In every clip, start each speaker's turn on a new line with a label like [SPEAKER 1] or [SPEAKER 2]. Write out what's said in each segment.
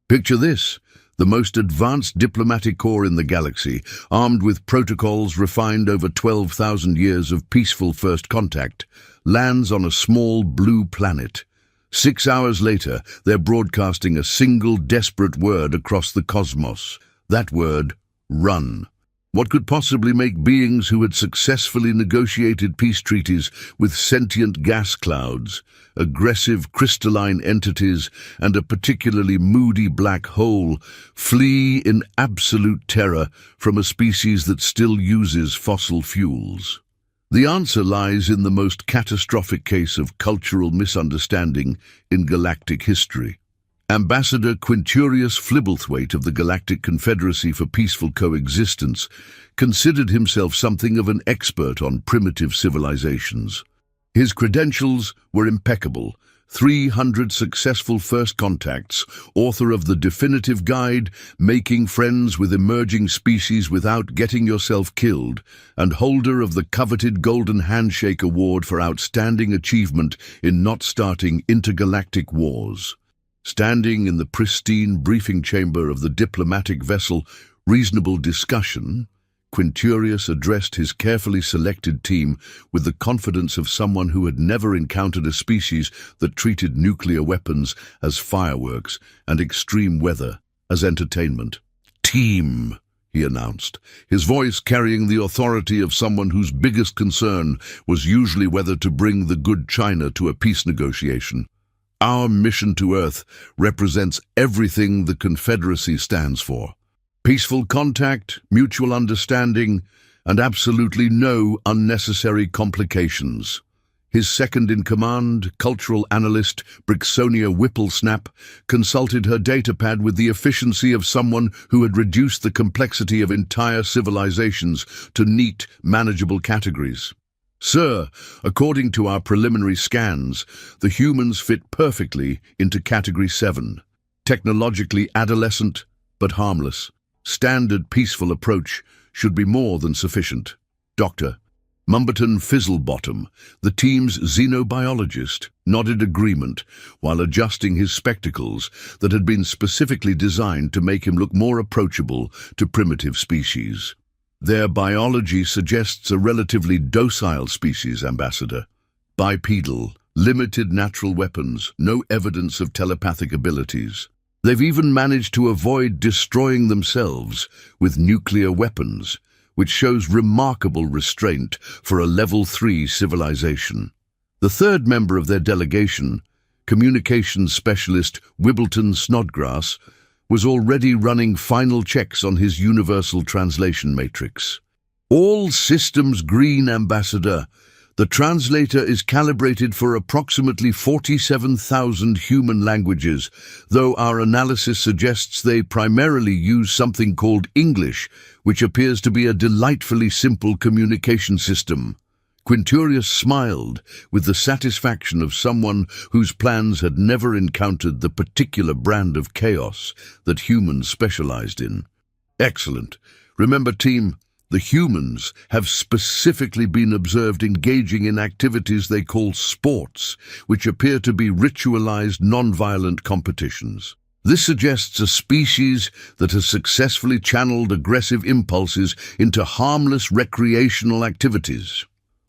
[SPEAKER 1] Picture this: the most advanced diplomatic corps in the galaxy, armed with protocols refined over 12,000 years of peaceful first contact, lands on a small blue planet. 6 hours later, they're broadcasting a single desperate word across the cosmos. That word: run. What could possibly make beings who had successfully negotiated peace treaties with sentient gas clouds, aggressive crystalline entities, and a particularly moody black hole flee in absolute terror from a species that still uses fossil fuels? The answer lies in the most catastrophic case of cultural misunderstanding in galactic history. Ambassador Quinturius Flibblethwaite of the Galactic Confederacy for Peaceful Coexistence considered himself something of an expert on primitive civilizations. His credentials were impeccable: 300 successful first contacts, author of the definitive guide, Making Friends with Emerging Species Without Getting Yourself Killed, and holder of the coveted Golden Handshake Award for outstanding achievement in not starting intergalactic wars. Standing in the pristine briefing chamber of the diplomatic vessel Reasonable Discussion, Quinturius addressed his carefully selected team with the confidence of someone who had never encountered a species that treated nuclear weapons as fireworks and extreme weather as entertainment. "Team," he announced, his voice carrying the authority of someone whose biggest concern was usually whether to bring the good china to a peace negotiation. "Our mission to Earth represents everything the Confederacy stands for: peaceful contact, mutual understanding, and absolutely no unnecessary complications." His second-in-command, cultural analyst Brixonia Whipplesnap, consulted her datapad with the efficiency of someone who had reduced the complexity of entire civilizations to neat, manageable categories. "Sir, according to our preliminary scans, the humans fit perfectly into Category 7. Technologically adolescent, but harmless. Standard peaceful approach should be more than sufficient." Dr. Mumberton Fizzlebottom, the team's xenobiologist, nodded agreement while adjusting his spectacles that had been specifically designed to make him look more approachable to primitive species. "Their biology suggests a relatively docile species, Ambassador. Bipedal, limited natural weapons, no evidence of telepathic abilities. They've even managed to avoid destroying themselves with nuclear weapons, which shows remarkable restraint for a Level 3 civilization." The third member of their delegation, communications specialist Wibbleton Snodgrass, was already running final checks on his universal translation matrix. "All systems green, Ambassador. The translator is calibrated for approximately 47,000 human languages, though our analysis suggests they primarily use something called English, which appears to be a delightfully simple communication system." Quinturius smiled with the satisfaction of someone whose plans had never encountered the particular brand of chaos that humans specialized in. "Excellent. Remember, team, the humans have specifically been observed engaging in activities they call sports, which appear to be ritualized non-violent competitions. This suggests a species that has successfully channeled aggressive impulses into harmless recreational activities."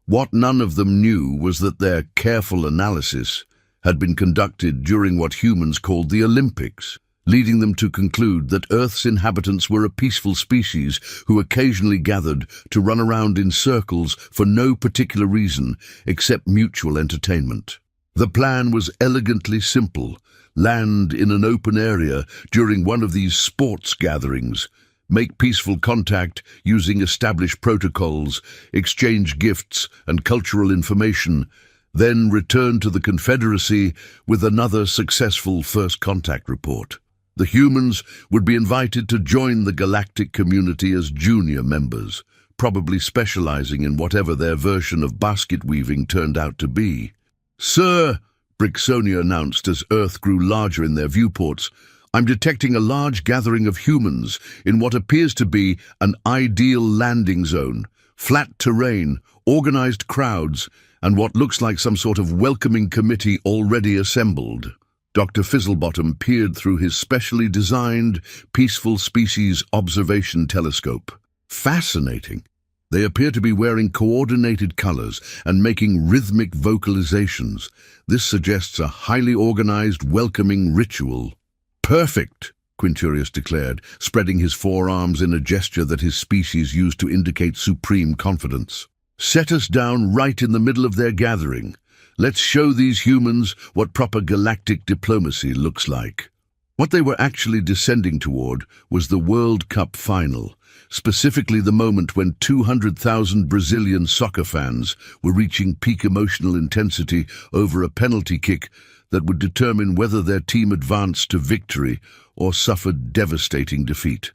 [SPEAKER 1] What none of them knew was that their careful analysis had been conducted during what humans called the Olympics, leading them to conclude that Earth's inhabitants were a peaceful species who occasionally gathered to run around in circles for no particular reason except mutual entertainment. The plan was elegantly simple: land in an open area during one of these sports gatherings, make peaceful contact using established protocols, exchange gifts and cultural information, then return to the Confederacy with another successful first contact report. The humans would be invited to join the galactic community as junior members, probably specializing in whatever their version of basket weaving turned out to be. "Sir," Brixonia announced as Earth grew larger in their viewports, "I'm detecting a large gathering of humans in what appears to be an ideal landing zone. Flat terrain, organized crowds, and what looks like some sort of welcoming committee already assembled." Dr. Fizzlebottom peered through his specially designed peaceful species observation telescope. Fascinating. They appear to be wearing coordinated colors and making rhythmic vocalizations. This suggests a highly organized, welcoming ritual. Perfect, Quinturius declared, spreading his forearms in a gesture that his species used to indicate supreme confidence. Set us down right in the middle of their gathering. Let's show these humans what proper galactic diplomacy looks like. What they were actually descending toward was the World Cup final, specifically the moment when 200,000 Brazilian soccer fans were reaching peak emotional intensity over a penalty kick that would determine whether their team advanced to victory or suffered devastating defeat.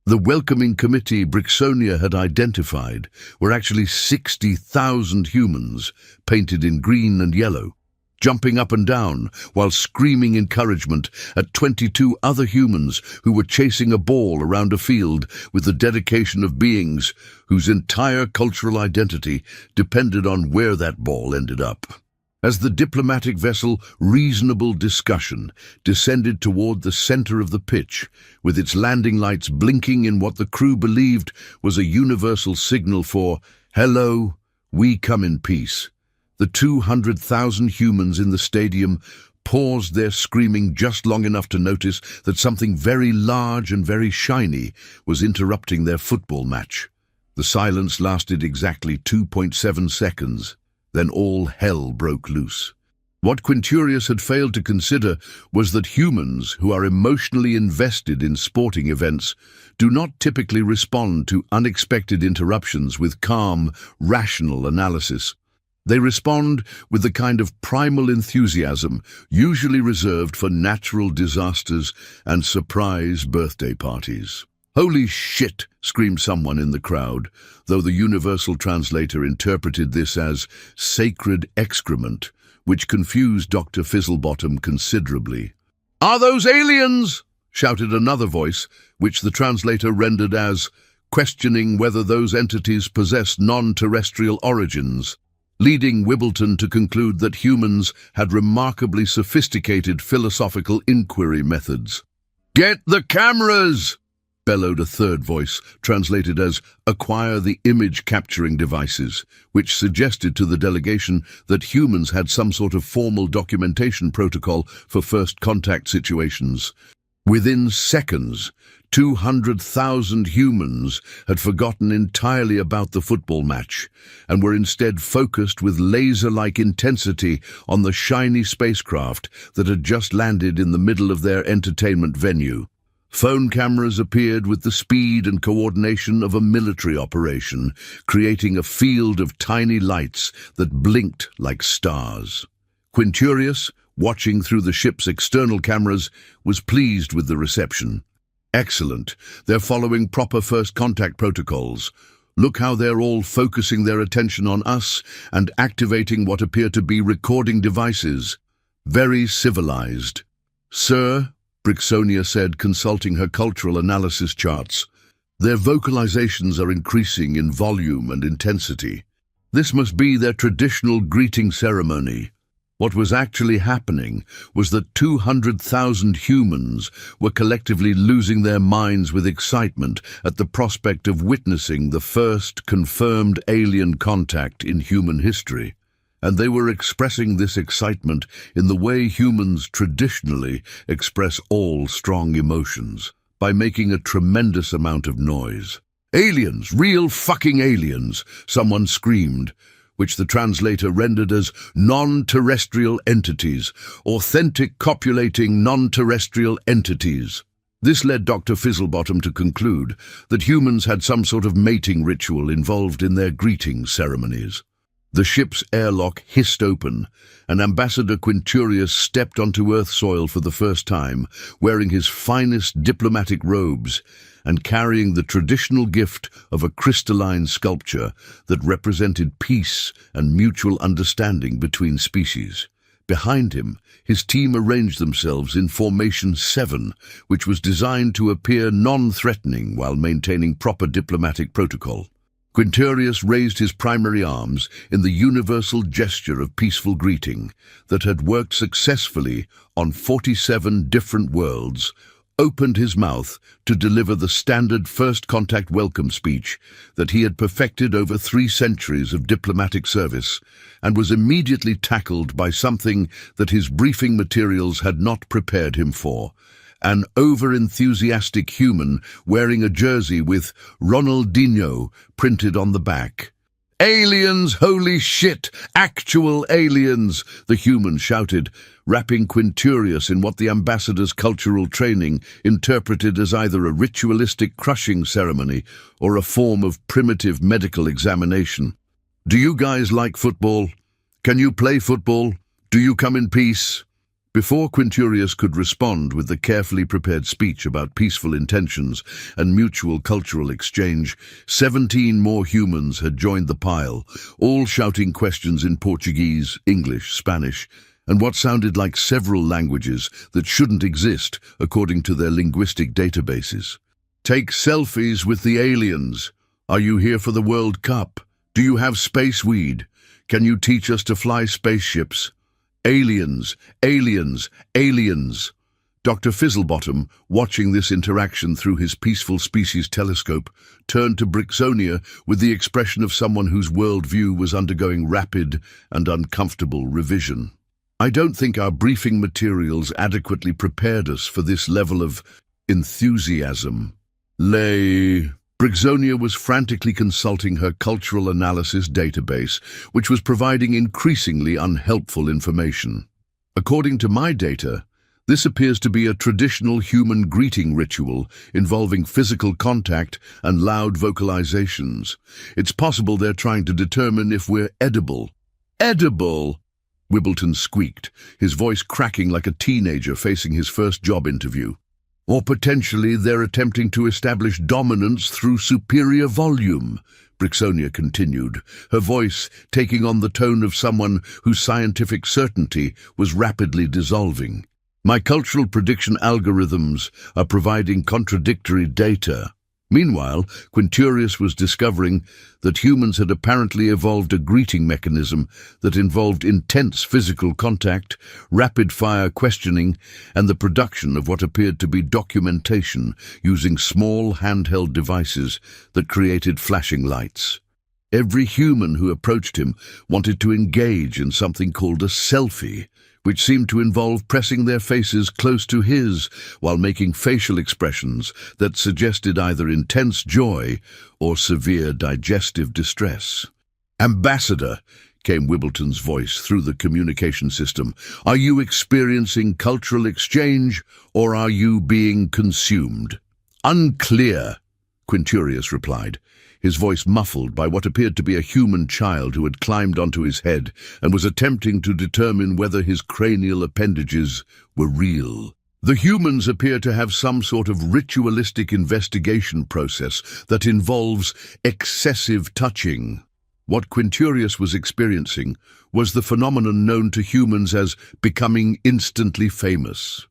[SPEAKER 1] The welcoming committee Brixonia had identified were actually 60,000 humans, painted in green and yellow, jumping up and down while screaming encouragement at 22 other humans who were chasing a ball around a field with the dedication of beings whose entire cultural identity depended on where that ball ended up. As the diplomatic vessel Reasonable Discussion descended toward the center of the pitch, with its landing lights blinking in what the crew believed was a universal signal for, "Hello, we come in peace," the 200,000 humans in the stadium paused their screaming just long enough to notice that something very large and very shiny was interrupting their football match. The silence lasted exactly 2.7 seconds. Then all hell broke loose. What Quinturius had failed to consider was that humans who are emotionally invested in sporting events do not typically respond to unexpected interruptions with calm, rational analysis. They respond with the kind of primal enthusiasm usually reserved for natural disasters and surprise birthday parties. "Holy shit!" screamed someone in the crowd, though the universal translator interpreted this as sacred excrement, which confused Dr. Fizzlebottom considerably. "Are those aliens?" shouted another voice, which the translator rendered as questioning whether those entities possessed non-terrestrial origins, leading Wibbleton to conclude that humans had remarkably sophisticated philosophical inquiry methods. "Get the cameras!" bellowed a third voice, translated as acquire the image-capturing devices, which suggested to the delegation that humans had some sort of formal documentation protocol for first contact situations. Within seconds, 200,000 humans had forgotten entirely about the football match and were instead focused with laser-like intensity on the shiny spacecraft that had just landed in the middle of their entertainment venue. Phone cameras appeared with the speed and coordination of a military operation, creating a field of tiny lights that blinked like stars. Quinturius, watching through the ship's external cameras, was pleased with the reception. "Excellent. They're following proper first contact protocols. Look how they're all focusing their attention on us and activating what appear to be recording devices. Very civilized." "Sir," Brixonia said, consulting her cultural analysis charts, "their vocalizations are increasing in volume and intensity. This must be their traditional greeting ceremony." What was actually happening was that 200,000 humans were collectively losing their minds with excitement at the prospect of witnessing the first confirmed alien contact in human history. And they were expressing this excitement in the way humans traditionally express all strong emotions, by making a tremendous amount of noise. "Aliens! Real fucking aliens!" someone screamed, which the translator rendered as non-terrestrial entities, authentic copulating non-terrestrial entities. This led Dr. Fizzlebottom to conclude that humans had some sort of mating ritual involved in their greeting ceremonies. The ship's airlock hissed open, and Ambassador Quinturius stepped onto Earth soil for the first time, wearing his finest diplomatic robes and carrying the traditional gift of a crystalline sculpture that represented peace and mutual understanding between species. Behind him, his team arranged themselves in Formation 7, which was designed to appear non-threatening while maintaining proper diplomatic protocol. Quinturius raised his primary arms in the universal gesture of peaceful greeting that had worked successfully on 47 different worlds, opened his mouth to deliver the standard first contact welcome speech that he had perfected over 3 centuries of diplomatic service, and was immediately tackled by something that his briefing materials had not prepared him for. An over-enthusiastic human wearing a jersey with Ronaldinho printed on the back. "Aliens, holy shit! Actual aliens!" the human shouted, wrapping Quinturius in what the ambassador's cultural training interpreted as either a ritualistic crushing ceremony or a form of primitive medical examination. "Do you guys like football? Can you play football? Do you come in peace?" Before Quinturius could respond with the carefully prepared speech about peaceful intentions and mutual cultural exchange, 17 more humans had joined the pile, all shouting questions in Portuguese, English, Spanish, and what sounded like several languages that shouldn't exist according to their linguistic databases. "Take selfies with the aliens. Are you here for the World Cup? Do you have space weed? Can you teach us to fly spaceships? Aliens, aliens, aliens." Dr. Fizzlebottom, watching this interaction through his peaceful species telescope, turned to Brixonia with the expression of someone whose worldview was undergoing rapid and uncomfortable revision. "I don't think our briefing materials adequately prepared us for this level of enthusiasm." Brixonia was frantically consulting her cultural analysis database, which was providing increasingly unhelpful information. "According to my data, this appears to be a traditional human greeting ritual involving physical contact and loud vocalizations. It's possible they're trying to determine if we're edible." "Edible?" Wibbleton squeaked, his voice cracking like a teenager facing his first job interview. "Or potentially they're attempting to establish dominance through superior volume," Brixonia continued, her voice taking on the tone of someone whose scientific certainty was rapidly dissolving. "My cultural prediction algorithms are providing contradictory data." Meanwhile, Quinturius was discovering that humans had apparently evolved a greeting mechanism that involved intense physical contact, rapid-fire questioning, and the production of what appeared to be documentation using small handheld devices that created flashing lights. Every human who approached him wanted to engage in something called a selfie, which seemed to involve pressing their faces close to his while making facial expressions that suggested either intense joy or severe digestive distress. "Ambassador," came Wibbleton's voice through the communication system, "are you experiencing cultural exchange or are you being consumed?" "Unclear," Quinturius replied, his voice muffled by what appeared to be a human child who had climbed onto his head and was attempting to determine whether his cranial appendages were real. "The humans appear to have some sort of ritualistic investigation process that involves excessive touching." What Quinturius was experiencing was the phenomenon known to humans as becoming instantly famous.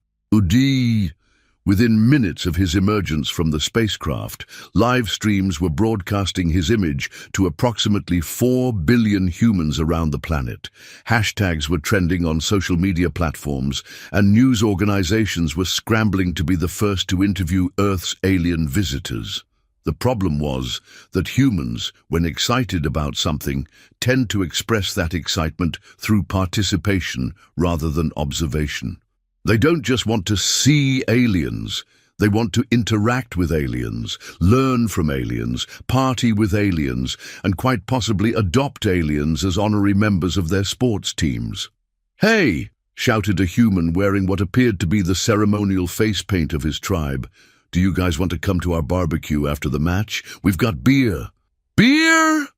[SPEAKER 1] Within minutes of his emergence from the spacecraft, live streams were broadcasting his image to approximately 4 billion humans around the planet. Hashtags were trending on social media platforms, and news organizations were scrambling to be the first to interview Earth's alien visitors. The problem was that humans, when excited about something, tend to express that excitement through participation rather than observation. They don't just want to see aliens, they want to interact with aliens, learn from aliens, party with aliens, and quite possibly adopt aliens as honorary members of their sports teams. "Hey!" shouted a human wearing what appeared to be the ceremonial face paint of his tribe. "Do you guys want to come to our barbecue after the match? We've got beer." "Beer?"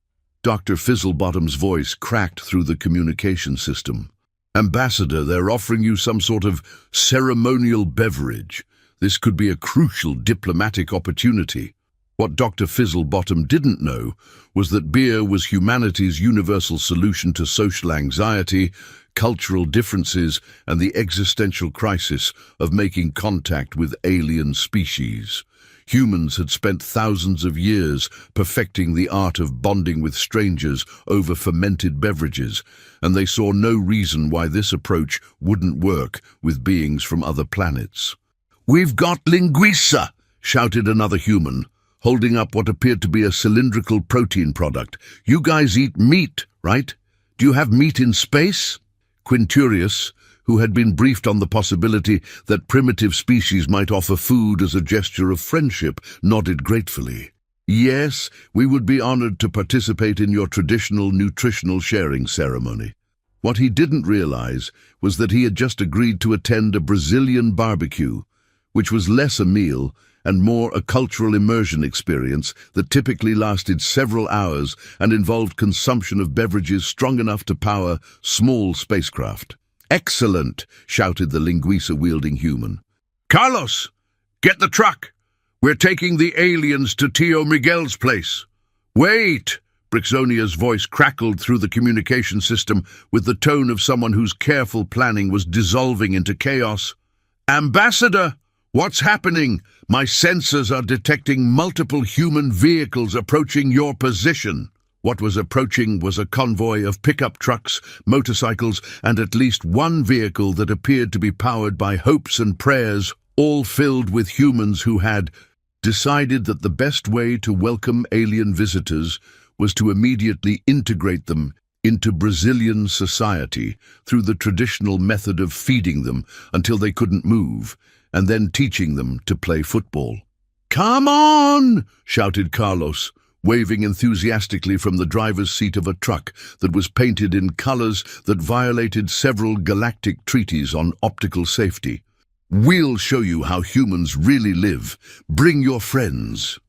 [SPEAKER 1] Dr. Fizzlebottom's voice cracked through the communication system. "Ambassador, they're offering you some sort of ceremonial beverage. This could be a crucial diplomatic opportunity." What Dr. Fizzlebottom didn't know was that beer was humanity's universal solution to social anxiety, cultural differences, and the existential crisis of making contact with alien species. Humans had spent thousands of years perfecting the art of bonding with strangers over fermented beverages, and they saw no reason why this approach wouldn't work with beings from other planets. "We've got linguiça!" shouted another human, holding up what appeared to be a cylindrical protein product. "You guys eat meat, right? Do you have meat in space?" Quinturius, who had been briefed on the possibility that primitive species might offer food as a gesture of friendship, nodded gratefully. "Yes, we would be honored to participate in your traditional nutritional sharing ceremony." What he didn't realize was that he had just agreed to attend a Brazilian barbecue, which was less a meal and more a cultural immersion experience that typically lasted several hours and involved consumption of beverages strong enough to power small spacecraft. "Excellent!" shouted the linguiça-wielding human. "Carlos, get the truck! We're taking the aliens to Tio Miguel's place." "Wait!" Brixonia's voice crackled through the communication system with the tone of someone whose careful planning was dissolving into chaos. "Ambassador, what's happening? My sensors are detecting multiple human vehicles approaching your position." What was approaching was a convoy of pickup trucks, motorcycles, and at least one vehicle that appeared to be powered by hopes and prayers, all filled with humans who had decided that the best way to welcome alien visitors was to immediately integrate them into Brazilian society through the traditional method of feeding them until they couldn't move, and then teaching them to play football. "Come on!" shouted Carlos, waving enthusiastically from the driver's seat of a truck that was painted in colors that violated several galactic treaties on optical safety. "We'll show you how humans really live. Bring your friends."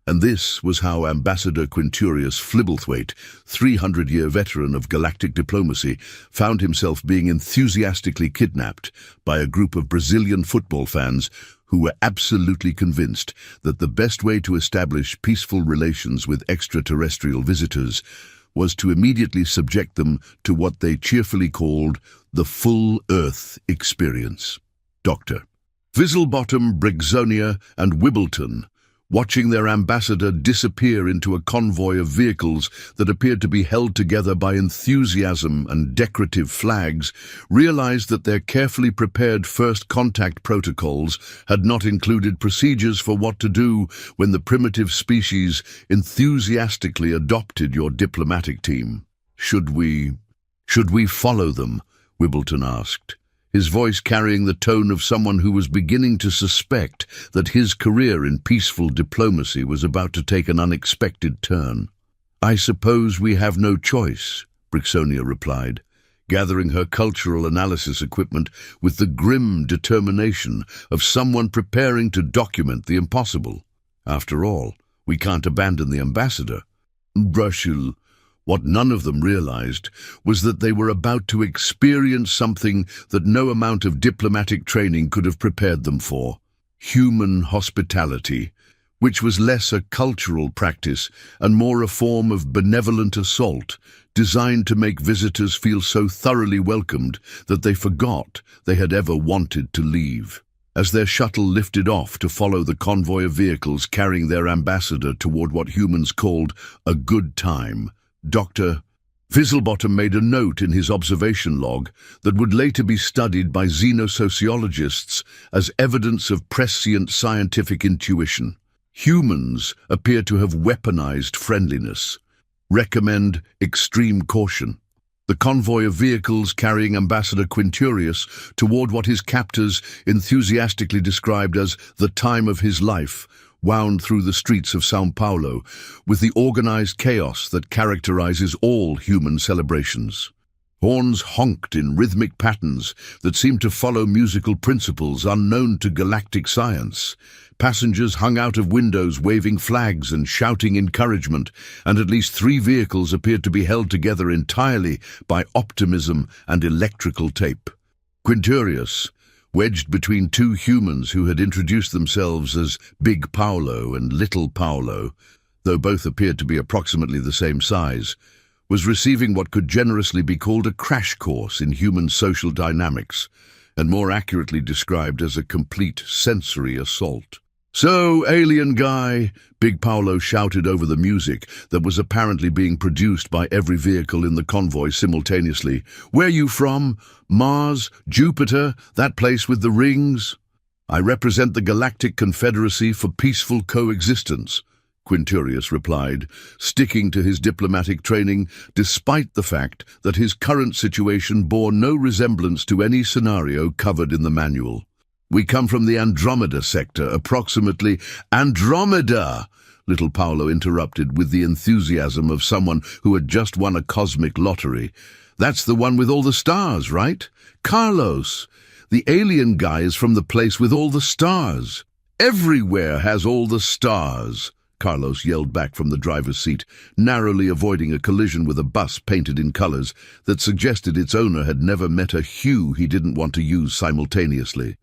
[SPEAKER 1] And this was how Ambassador Quinturius Flibblethwaite, 300-year veteran of galactic diplomacy, found himself being enthusiastically kidnapped by a group of Brazilian football fans who were absolutely convinced that the best way to establish peaceful relations with extraterrestrial visitors was to immediately subject them to what they cheerfully called the full Earth experience. Dr. Fizzlebottom, Brixonia, and Wibbleton, watching their ambassador disappear into a convoy of vehicles that appeared to be held together by enthusiasm and decorative flags, realized that their carefully prepared first contact protocols had not included procedures for what to do when the primitive species enthusiastically adopted your diplomatic team. Should we follow them?" Wibbleton asked, his voice carrying the tone of someone who was beginning to suspect that his career in peaceful diplomacy was about to take an unexpected turn. "I suppose we have no choice," Brixonia replied, gathering her cultural analysis equipment with the grim determination of someone preparing to document the impossible. "After all, we can't abandon the ambassador." Brushul. What none of them realized was that they were about to experience something that no amount of diplomatic training could have prepared them for: human hospitality, which was less a cultural practice and more a form of benevolent assault, designed to make visitors feel so thoroughly welcomed that they forgot they had ever wanted to leave. As their shuttle lifted off to follow the convoy of vehicles carrying their ambassador toward what humans called a good time, Dr. Fizzlebottom made a note in his observation log that would later be studied by xenosociologists as evidence of prescient scientific intuition. Humans appear to have weaponized friendliness. Recommend extreme caution. The convoy of vehicles carrying Ambassador Quinturius toward what his captors enthusiastically described as the time of his life wound through the streets of São Paulo with the organized chaos that characterizes all human celebrations. Horns honked in rhythmic patterns that seemed to follow musical principles unknown to galactic science. Passengers hung out of windows waving flags and shouting encouragement, and at least 3 vehicles appeared to be held together entirely by optimism and electrical tape. Quinturius, wedged between 2 humans who had introduced themselves as Big Paulo and Little Paulo, though both appeared to be approximately the same size, was receiving what could generously be called a crash course in human social dynamics, and more accurately described as a complete sensory assault. "So, alien guy," Big Paolo shouted over the music that was apparently being produced by every vehicle in the convoy simultaneously. "Where you from? Mars? Jupiter? That place with the rings?" "I represent the Galactic Confederacy for Peaceful Coexistence," Quinturius replied, sticking to his diplomatic training despite the fact that his current situation bore no resemblance to any scenario covered in the manual. "We come from the Andromeda sector, approximately—" "Andromeda!" Little Paolo interrupted with the enthusiasm of someone who had just won a cosmic lottery. "That's the one with all the stars, right? Carlos! The alien guy is from the place with all the stars." "Everywhere has all the stars," Carlos yelled back from the driver's seat, narrowly avoiding a collision with a bus painted in colors that suggested its owner had never met a hue he didn't want to use simultaneously.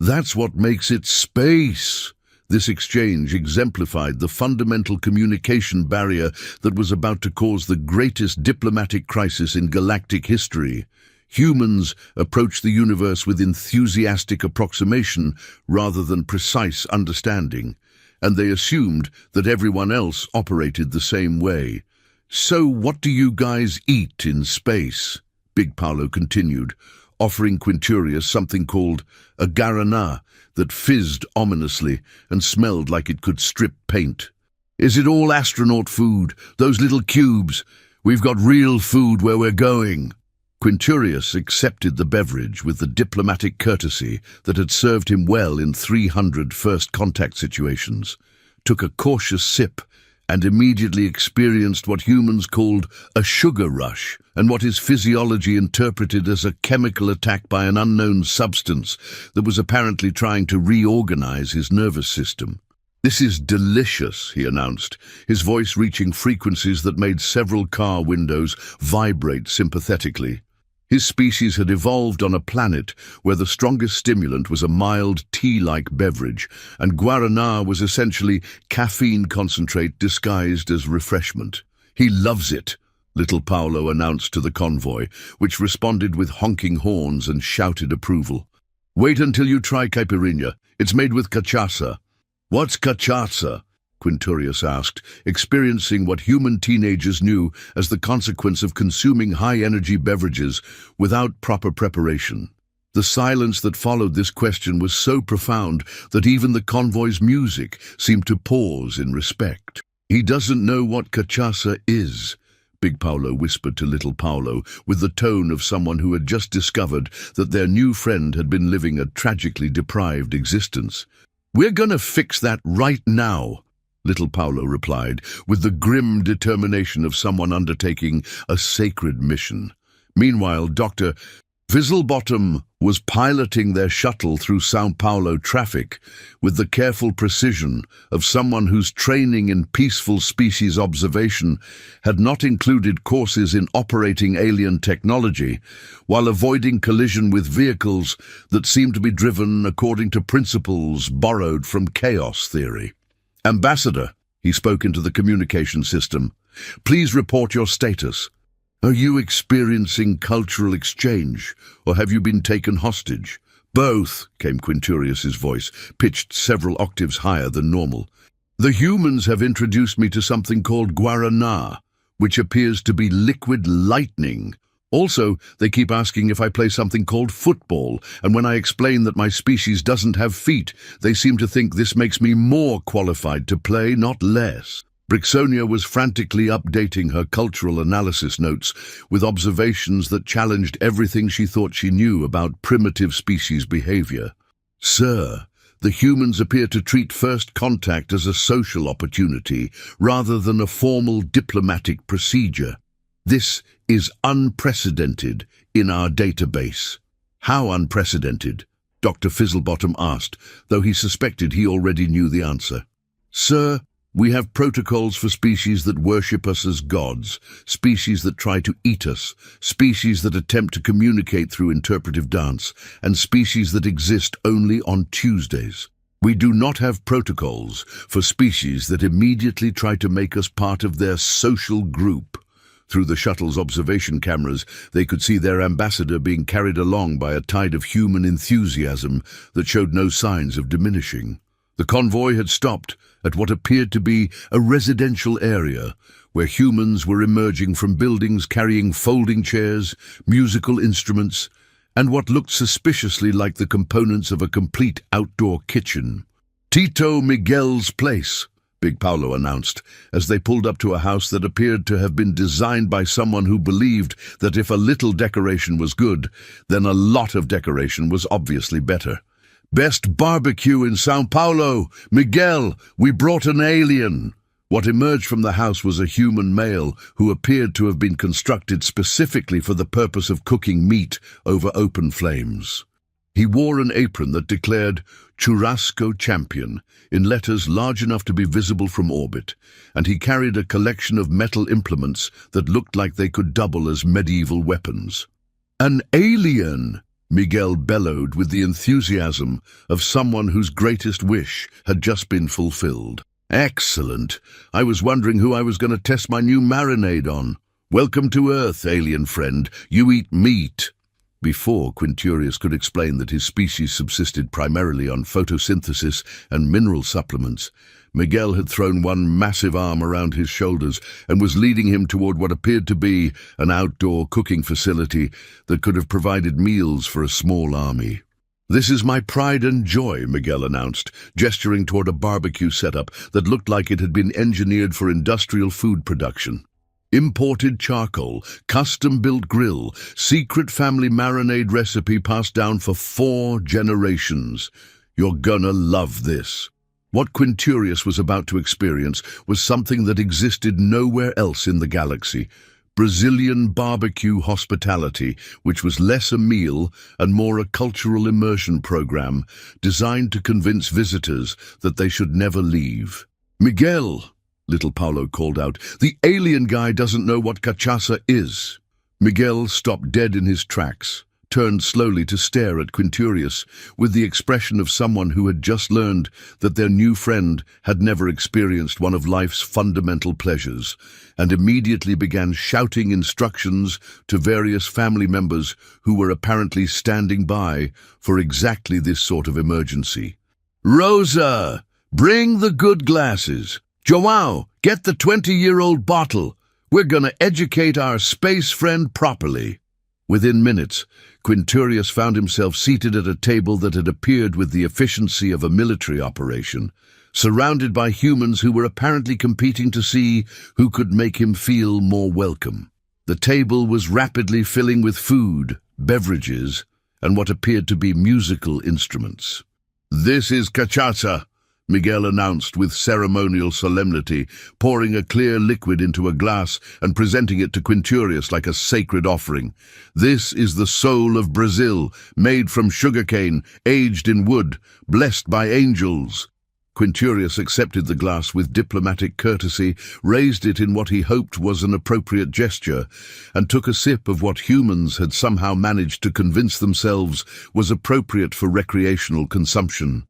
[SPEAKER 1] "That's what makes it space." This exchange exemplified the fundamental communication barrier that was about to cause the greatest diplomatic crisis in galactic history. Humans approached the universe with enthusiastic approximation rather than precise understanding, and they assumed that everyone else operated the same way. "So what do you guys eat in space?" Big Paolo continued, offering Quinturius something called a guaraná that fizzed ominously and smelled like it could strip paint. "Is it all astronaut food, those little cubes? We've got real food where we're going." Quinturius accepted the beverage with the diplomatic courtesy that had served him well in 300 first contact situations, took a cautious sip, and immediately experienced what humans called a sugar rush, and what his physiology interpreted as a chemical attack by an unknown substance that was apparently trying to reorganize his nervous system. "This is delicious," he announced, his voice reaching frequencies that made several car windows vibrate sympathetically. His species had evolved on a planet where the strongest stimulant was a mild tea-like beverage, and guaraná was essentially caffeine concentrate disguised as refreshment. "He loves it," Little Paolo announced to the convoy, which responded with honking horns and shouted approval. "Wait until you try caipirinha. It's made with cachaça." "What's cachaça?" Quinturius asked, experiencing what human teenagers knew as the consequence of consuming high-energy beverages without proper preparation. The silence that followed this question was so profound that even the convoy's music seemed to pause in respect. "He doesn't know what cachaça is," Big Paolo whispered to Little Paolo with the tone of someone who had just discovered that their new friend had been living a tragically deprived existence. "We're gonna fix that right now," Little Paolo replied, with the grim determination of someone undertaking a sacred mission. Meanwhile, Dr. Fizzlebottom was piloting their shuttle through São Paulo traffic with the careful precision of someone whose training in peaceful species observation had not included courses in operating alien technology, while avoiding collision with vehicles that seemed to be driven according to principles borrowed from chaos theory. "Ambassador," he spoke into the communication system, "please report your status. Are you experiencing cultural exchange, or have you been taken hostage?" "Both," came Quinturius's voice, pitched several octaves higher than normal. "The humans have introduced me to something called guaraná, which appears to be liquid lightning. Also, they keep asking if I play something called football, and when I explain that my species doesn't have feet, they seem to think this makes me more qualified to play, not less." Brixonia was frantically updating her cultural analysis notes with observations that challenged everything she thought she knew about primitive species behavior. "Sir, the humans appear to treat first contact as a social opportunity rather than a formal diplomatic procedure. This is unprecedented in our database." "How unprecedented?" Dr. Fizzlebottom asked, though he suspected he already knew the answer. "Sir, we have protocols for species that worship us as gods, species that try to eat us, species that attempt to communicate through interpretive dance, and species that exist only on Tuesdays. We do not have protocols for species that immediately try to make us part of their social group." Through the shuttle's observation cameras, they could see their ambassador being carried along by a tide of human enthusiasm that showed no signs of diminishing. The convoy had stopped at what appeared to be a residential area where humans were emerging from buildings carrying folding chairs, musical instruments, and what looked suspiciously like the components of a complete outdoor kitchen. "Tito Miguel's place," Big Paulo announced, as they pulled up to a house that appeared to have been designed by someone who believed that if a little decoration was good, then a lot of decoration was obviously better. "Best barbecue in São Paulo! Miguel, we brought an alien!" What emerged from the house was a human male who appeared to have been constructed specifically for the purpose of cooking meat over open flames. He wore an apron that declared "Churrasco Champion" in letters large enough to be visible from orbit, and he carried a collection of metal implements that looked like they could double as medieval weapons. "An alien!" Miguel bellowed with the enthusiasm of someone whose greatest wish had just been fulfilled. "Excellent. I was wondering who I was going to test my new marinade on. Welcome to Earth, alien friend. You eat meat." Before Quinturius could explain that his species subsisted primarily on photosynthesis and mineral supplements, Miguel had thrown one massive arm around his shoulders and was leading him toward what appeared to be an outdoor cooking facility that could have provided meals for a small army. "This is my pride and joy," Miguel announced, gesturing toward a barbecue setup that looked like it had been engineered for industrial food production. "Imported charcoal, custom-built grill, secret family marinade recipe passed down for 4 generations. You're gonna love this." What Quinturius was about to experience was something that existed nowhere else in the galaxy: Brazilian barbecue hospitality, which was less a meal and more a cultural immersion program designed to convince visitors that they should never leave. "Miguel," Little Paulo called out, "the alien guy doesn't know what cachaça is." Miguel stopped dead in his tracks, turned slowly to stare at Quinturius with the expression of someone who had just learned that their new friend had never experienced one of life's fundamental pleasures, and immediately began shouting instructions to various family members who were apparently standing by for exactly this sort of emergency. "Rosa, bring the good glasses. João, get the 20-year-old bottle. We're gonna educate our space friend properly." Within minutes, Quinturius found himself seated at a table that had appeared with the efficiency of a military operation, surrounded by humans who were apparently competing to see who could make him feel more welcome. The table was rapidly filling with food, beverages, and what appeared to be musical instruments. "This is cachaça," Miguel announced with ceremonial solemnity, pouring a clear liquid into a glass and presenting it to Quinturius like a sacred offering. "This is the soul of Brazil, made from sugarcane, aged in wood, blessed by angels." Quinturius accepted the glass with diplomatic courtesy, raised it in what he hoped was an appropriate gesture, and took a sip of what humans had somehow managed to convince themselves was appropriate for recreational consumption.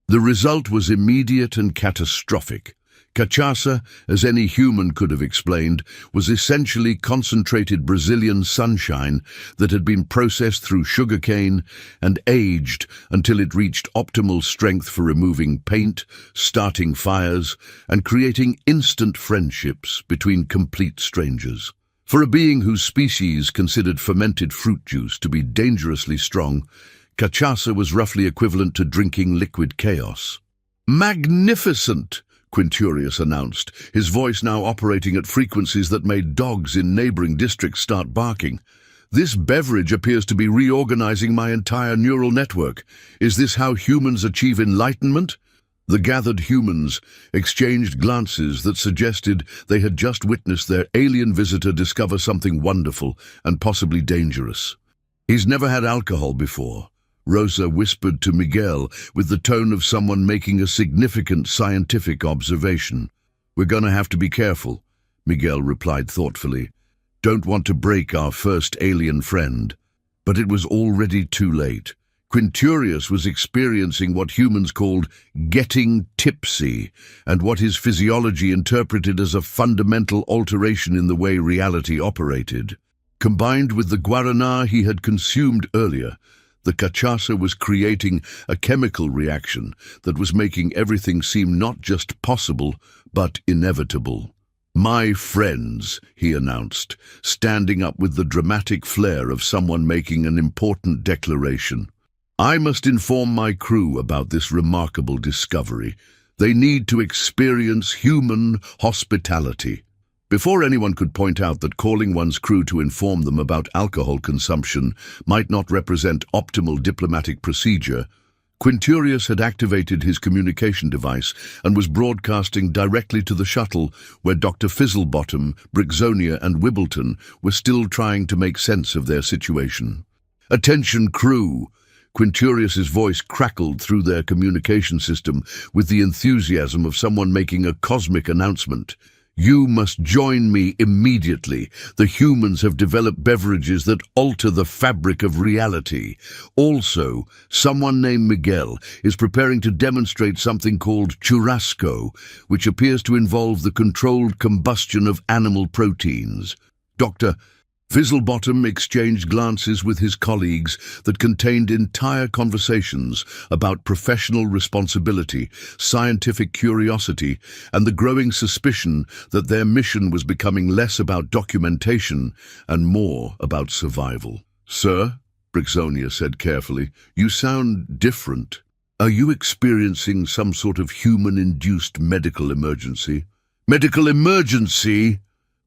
[SPEAKER 1] The result was immediate and catastrophic. Cachaça, as any human could have explained, was essentially concentrated Brazilian sunshine that had been processed through sugarcane and aged until it reached optimal strength for removing paint, starting fires, and creating instant friendships between complete strangers. For a being whose species considered fermented fruit juice to be dangerously strong, cachaça was roughly equivalent to drinking liquid chaos. "Magnificent!" Quinturius announced, his voice now operating at frequencies that made dogs in neighboring districts start barking. "This beverage appears to be reorganizing my entire neural network. Is this how humans achieve enlightenment?" The gathered humans exchanged glances that suggested they had just witnessed their alien visitor discover something wonderful and possibly dangerous. "He's never had alcohol before," Rosa whispered to Miguel with the tone of someone making a significant scientific observation. "We're gonna have to be careful," Miguel replied thoughtfully. "Don't want to break our first alien friend." But it was already too late. Quinturius was experiencing what humans called getting tipsy, and what his physiology interpreted as a fundamental alteration in the way reality operated. Combined with the guaraná he had consumed earlier, The cachaça was creating a chemical reaction that was making everything seem not just possible, but inevitable. "My friends," he announced, standing up with the dramatic flair of someone making an important declaration. "I must inform my crew about this remarkable discovery. They need to experience human hospitality." Before anyone could point out that calling one's crew to inform them about alcohol consumption might not represent optimal diplomatic procedure, Quinturius had activated his communication device and was broadcasting directly to the shuttle where Dr. Fizzlebottom, Brixonia and Wibbleton were still trying to make sense of their situation. "Attention crew!" Quinturius's voice crackled through their communication system with the enthusiasm of someone making a cosmic announcement. "You must join me immediately. The humans have developed beverages that alter the fabric of reality. Also, someone named Miguel is preparing to demonstrate something called churrasco, which appears to involve the controlled combustion of animal proteins." Dr. Fizzlebottom exchanged glances with his colleagues that contained entire conversations about professional responsibility, scientific curiosity, and the growing suspicion that their mission was becoming less about documentation and more about survival. "Sir," Brixonia said carefully, "you sound different. Are you experiencing some sort of human-induced medical emergency?" "Medical emergency?"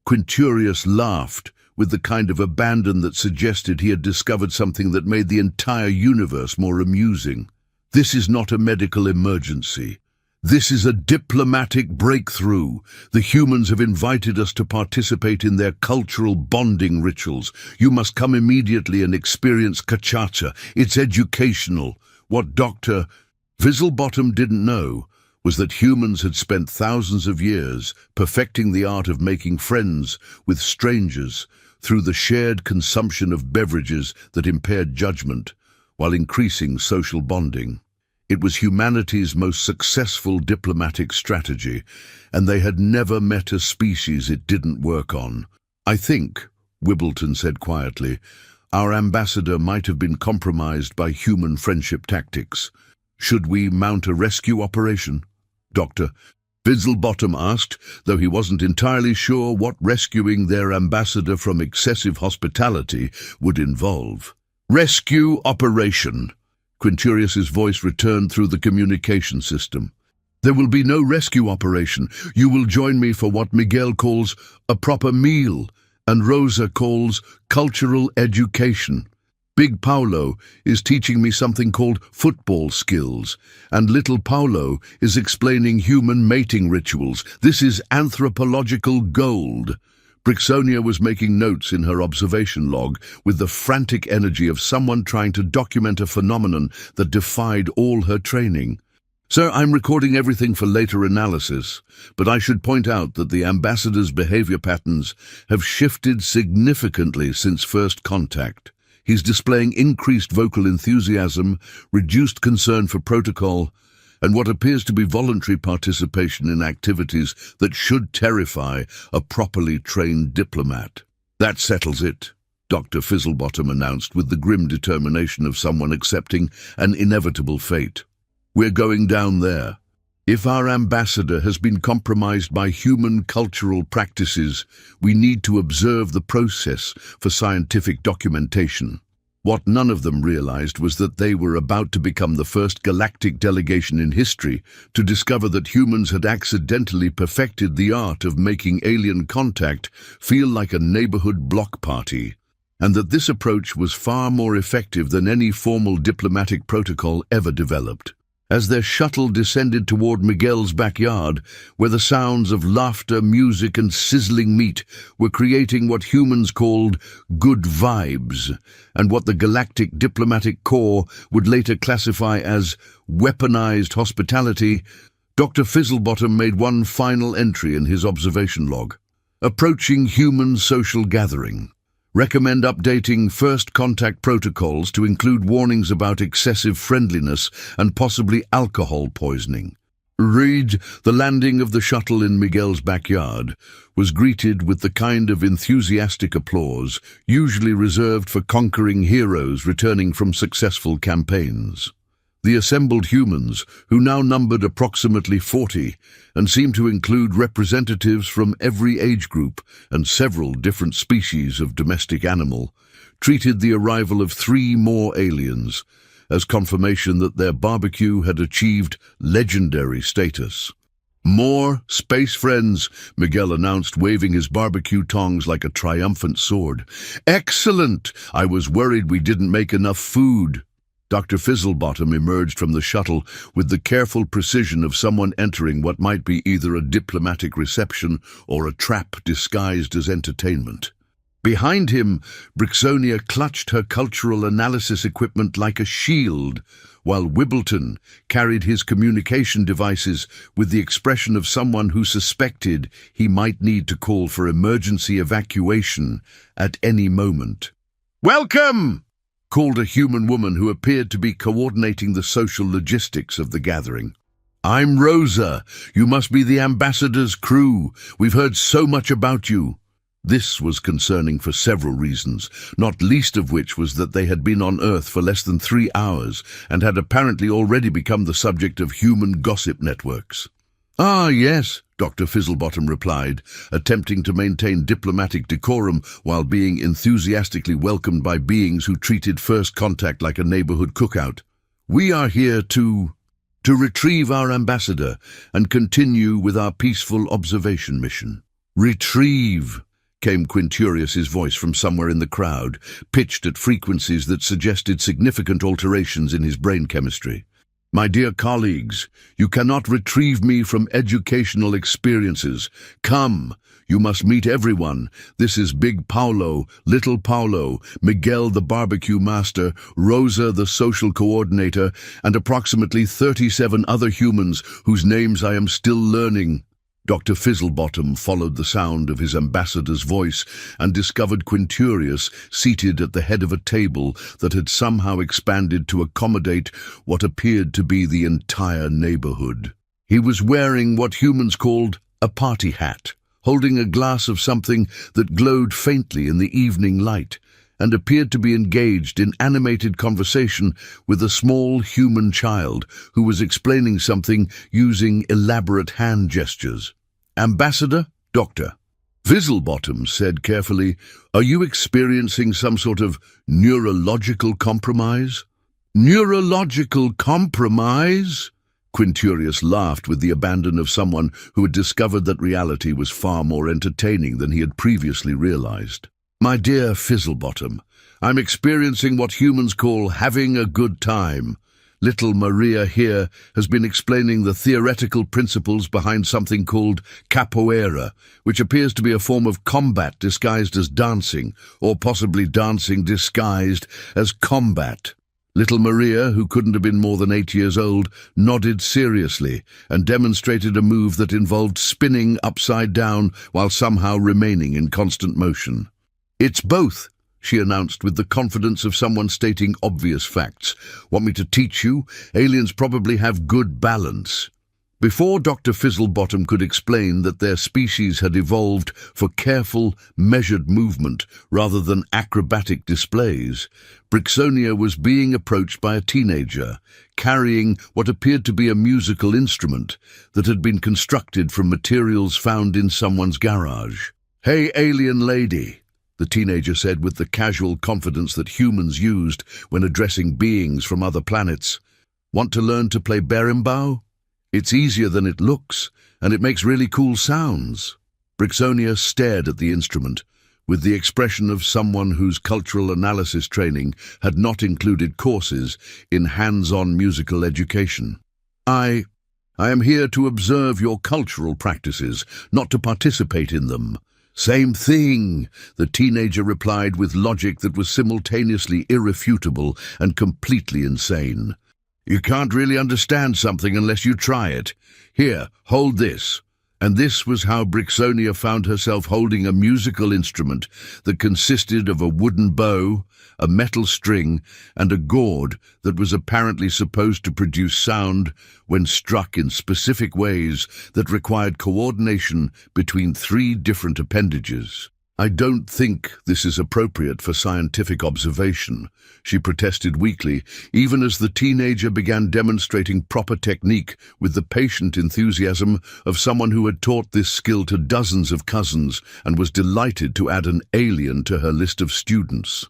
[SPEAKER 1] Quinturius laughed, with the kind of abandon that suggested he had discovered something that made the entire universe more amusing. "This is not a medical emergency. This is a diplomatic breakthrough. The humans have invited us to participate in their cultural bonding rituals. You must come immediately and experience cachaça. It's educational." What Dr. Fizzlebottom didn't know was that humans had spent thousands of years perfecting the art of making friends with strangers through the shared consumption of beverages that impaired judgment while increasing social bonding. It was humanity's most successful diplomatic strategy, and they had never met a species it didn't work on. "I think," Wibbleton said quietly, "our ambassador might have been compromised by human friendship tactics. Should we mount a rescue operation?" Dr. Fizzlebottom asked, though he wasn't entirely sure what rescuing their ambassador from excessive hospitality would involve. "Rescue operation." Quinturius's voice returned through the communication system. "There will be no rescue operation. You will join me for what Miguel calls a proper meal, and Rosa calls cultural education. Big Paulo is teaching me something called football skills, and little Paulo is explaining human mating rituals. This is anthropological gold." Brixonia was making notes in her observation log with the frantic energy of someone trying to document a phenomenon that defied all her training. "Sir, I'm recording everything for later analysis, but I should point out that the ambassador's behavior patterns have shifted significantly since first contact. He's displaying increased vocal enthusiasm, reduced concern for protocol, and what appears to be voluntary participation in activities that should terrify a properly trained diplomat." "That settles it," Dr. Fizzlebottom announced with the grim determination of someone accepting an inevitable fate. "We're going down there. If our ambassador has been compromised by human cultural practices, we need to observe the process for scientific documentation." What none of them realized was that they were about to become the first galactic delegation in history to discover that humans had accidentally perfected the art of making alien contact feel like a neighborhood block party, and that this approach was far more effective than any formal diplomatic protocol ever developed. As their shuttle descended toward Miguel's backyard, where the sounds of laughter, music, and sizzling meat were creating what humans called good vibes, and what the Galactic Diplomatic Corps would later classify as weaponized hospitality, Dr. Fizzlebottom made one final entry in his observation log. "Approaching human social gathering. Recommend updating first contact protocols to include warnings about excessive friendliness and possibly alcohol poisoning. Reid, the landing of the shuttle in Miguel's backyard, was greeted with the kind of enthusiastic applause usually reserved for conquering heroes returning from successful campaigns. The assembled humans, who now numbered approximately 40 and seemed to include representatives from every age group and several different species of domestic animal, treated the arrival of 3 more aliens as confirmation that their barbecue had achieved legendary status. "More space friends," Miguel announced, waving his barbecue tongs like a triumphant sword. "Excellent! I was worried we didn't make enough food." Dr. Fizzlebottom emerged from the shuttle with the careful precision of someone entering what might be either a diplomatic reception or a trap disguised as entertainment. Behind him, Brixonia clutched her cultural analysis equipment like a shield, while Wibbleton carried his communication devices with the expression of someone who suspected he might need to call for emergency evacuation at any moment. "Welcome!" called a human woman who appeared to be coordinating the social logistics of the gathering. "I'm Rosa. You must be the ambassador's crew. We've heard so much about you." This was concerning for several reasons, not least of which was that they had been on Earth for less than 3 hours and had apparently already become the subject of human gossip networks. "Ah, yes," Dr. Fizzlebottom replied, attempting to maintain diplomatic decorum while being enthusiastically welcomed by beings who treated first contact like a neighborhood cookout. "We are here to retrieve our ambassador and continue with our peaceful observation mission." "Retrieve," came Quinturius's voice from somewhere in the crowd, pitched at frequencies that suggested significant alterations in his brain chemistry. "My dear colleagues, you cannot retrieve me from educational experiences. Come, you must meet everyone. This is Big Paulo, Little Paulo, Miguel the barbecue master, Rosa the social coordinator, and approximately 37 other humans whose names I am still learning." Dr. Fizzlebottom followed the sound of his ambassador's voice and discovered Quinturius seated at the head of a table that had somehow expanded to accommodate what appeared to be the entire neighborhood. He was wearing what humans called a party hat, holding a glass of something that glowed faintly in the evening light, and appeared to be engaged in animated conversation with a small human child who was explaining something using elaborate hand gestures. "Ambassador, Doctor," Fizzlebottom said carefully, "are you experiencing some sort of neurological compromise?" "Neurological compromise?" Quinturius laughed with the abandon of someone who had discovered that reality was far more entertaining than he had previously realized. "My dear Fizzlebottom, I'm experiencing what humans call having a good time. Little Maria here has been explaining the theoretical principles behind something called capoeira, which appears to be a form of combat disguised as dancing, or possibly dancing disguised as combat." Little Maria, who couldn't have been more than 8 years old, nodded seriously and demonstrated a move that involved spinning upside down while somehow remaining in constant motion. "It's both," she announced with the confidence of someone stating obvious facts. "Want me to teach you? Aliens probably have good balance." Before Dr. Fizzlebottom could explain that their species had evolved for careful, measured movement rather than acrobatic displays, Brixonia was being approached by a teenager, carrying what appeared to be a musical instrument that had been constructed from materials found in someone's garage. "Hey, alien lady," the teenager said with the casual confidence that humans used when addressing beings from other planets. "Want to learn to play berimbau? It's easier than it looks, and it makes really cool sounds." Brixonia stared at the instrument, with the expression of someone whose cultural analysis training had not included courses in hands-on musical education. I am here to observe your cultural practices, not to participate in them." "Same thing," the teenager replied with logic that was simultaneously irrefutable and completely insane. "You can't really understand something unless you try it. Here, hold this." And this was how Brixonia found herself holding a musical instrument that consisted of a wooden bow, a metal string, and a gourd that was apparently supposed to produce sound when struck in specific ways that required coordination between 3 different appendages. "I don't think this is appropriate for scientific observation," she protested weakly, even as the teenager began demonstrating proper technique with the patient enthusiasm of someone who had taught this skill to dozens of cousins and was delighted to add an alien to her list of students.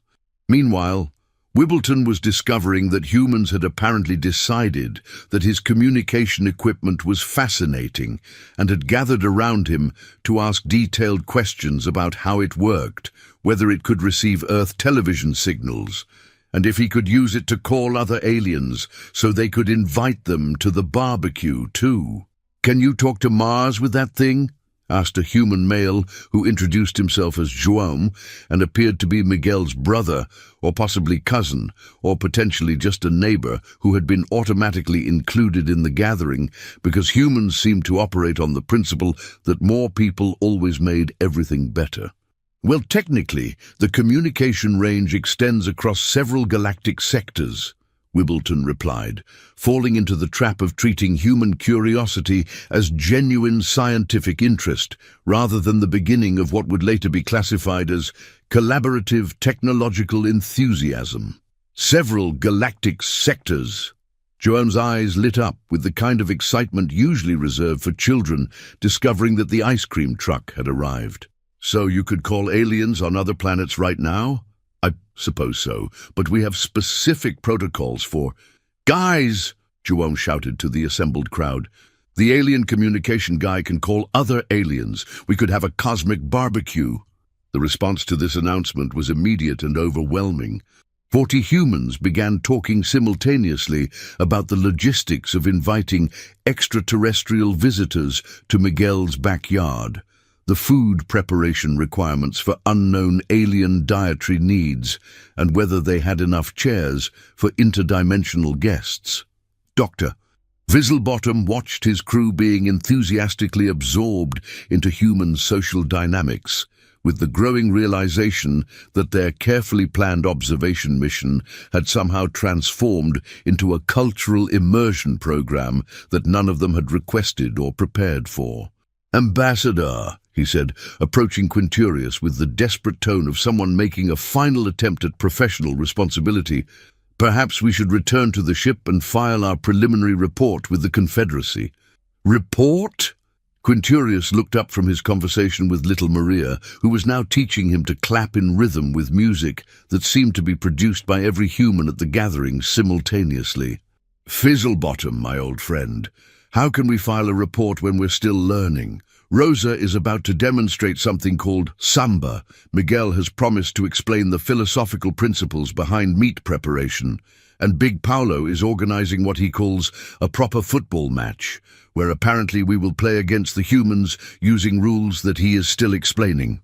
[SPEAKER 1] Meanwhile, Wibbleton was discovering that humans had apparently decided that his communication equipment was fascinating and had gathered around him to ask detailed questions about how it worked, whether it could receive Earth television signals, and if he could use it to call other aliens so they could invite them to the barbecue too. "Can you talk to Mars with that thing?" asked a human male who introduced himself as João and appeared to be Miguel's brother, or possibly cousin, or potentially just a neighbor who had been automatically included in the gathering because humans seemed to operate on the principle that more people always made everything better. "Well, technically, the communication range extends across several galactic sectors," Wibbleton replied, falling into the trap of treating human curiosity as genuine scientific interest, rather than the beginning of what would later be classified as collaborative technological enthusiasm. "Several galactic sectors." Joan's eyes lit up with the kind of excitement usually reserved for children discovering that the ice cream truck had arrived. "So you could call aliens on other planets right now?" "I suppose so, but we have specific protocols for—" "Guys!" João shouted to the assembled crowd. "The alien communication guy can call other aliens. We could have a cosmic barbecue." The response to this announcement was immediate and overwhelming. 40 humans began talking simultaneously about the logistics of inviting extraterrestrial visitors to Miguel's backyard, the food preparation requirements for unknown alien dietary needs, and whether they had enough chairs for interdimensional guests. Dr. Fizzlebottom watched his crew being enthusiastically absorbed into human social dynamics, with the growing realization that their carefully planned observation mission had somehow transformed into a cultural immersion program that none of them had requested or prepared for. "Ambassador," he said, approaching Quinturius with the desperate tone of someone making a final attempt at professional responsibility, "perhaps we should return to the ship and file our preliminary report with the Confederacy." "Report?" Quinturius looked up from his conversation with little Maria, who was now teaching him to clap in rhythm with music that seemed to be produced by every human at the gathering simultaneously. "Fizzlebottom, my old friend, how can we file a report when we're still learning? Rosa is about to demonstrate something called samba. Miguel has promised to explain the philosophical principles behind meat preparation, and Big Paulo is organizing what he calls a proper football match, where apparently we will play against the humans using rules that he is still explaining.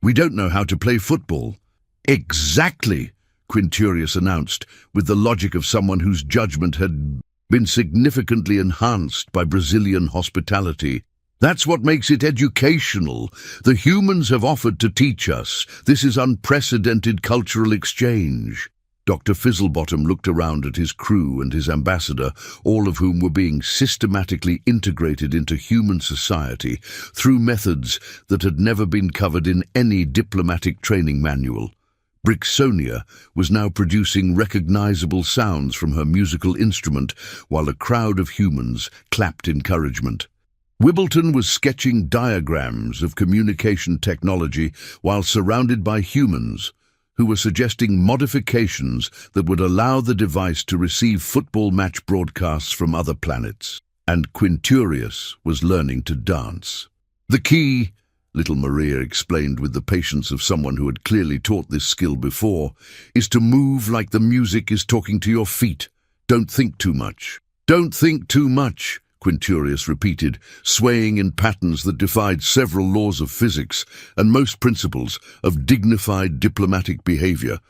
[SPEAKER 1] We don't know how to play football." "Exactly," Quinturius announced, with the logic of someone whose judgment had been significantly enhanced by Brazilian hospitality. "That's what makes it educational. The humans have offered to teach us. This is unprecedented cultural exchange." Dr. Fizzlebottom looked around at his crew and his ambassador, all of whom were being systematically integrated into human society through methods that had never been covered in any diplomatic training manual. Brixonia was now producing recognizable sounds from her musical instrument, while a crowd of humans clapped encouragement. Wibbleton was sketching diagrams of communication technology while surrounded by humans, who were suggesting modifications that would allow the device to receive football match broadcasts from other planets. And Quinturius was learning to dance. "The key," little Maria explained with the patience of someone who had clearly taught this skill before, "is to move like the music is talking to your feet. Don't think too much." "Don't think too much," Quinturius repeated, swaying in patterns that defied several laws of physics and most principles of dignified diplomatic behavior.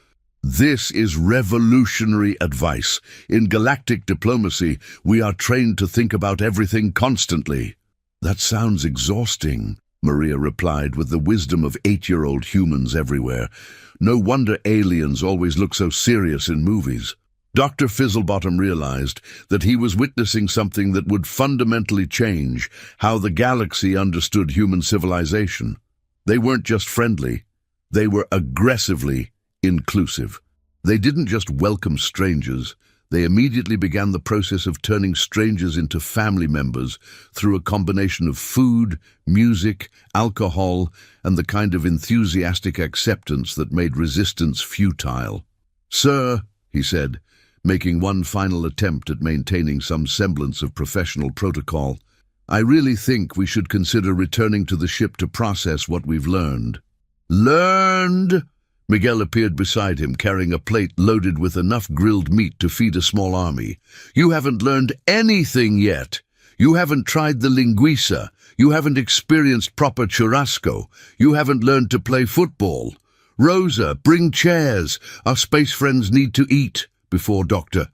[SPEAKER 1] "This is revolutionary advice. In galactic diplomacy, we are trained to think about everything constantly." That sounds exhausting, Maria replied with the wisdom of 8-year-old humans everywhere. No wonder aliens always look so serious in movies. Dr. Fizzlebottom realized that he was witnessing something that would fundamentally change how the galaxy understood human civilization. They weren't just friendly, they were aggressively inclusive. They didn't just welcome strangers, they immediately began the process of turning strangers into family members through a combination of food, music, alcohol, and the kind of enthusiastic acceptance that made resistance futile. "Sir," he said, making one final attempt at maintaining some semblance of professional protocol, "I really think we should consider returning to the ship to process what we've learned." "Learned?" Miguel appeared beside him, carrying a plate loaded with enough grilled meat to feed a small army. "You haven't learned anything yet. You haven't tried the linguiça. You haven't experienced proper churrasco. You haven't learned to play football. Rosa, bring chairs. Our space friends need to eat." Before Dr.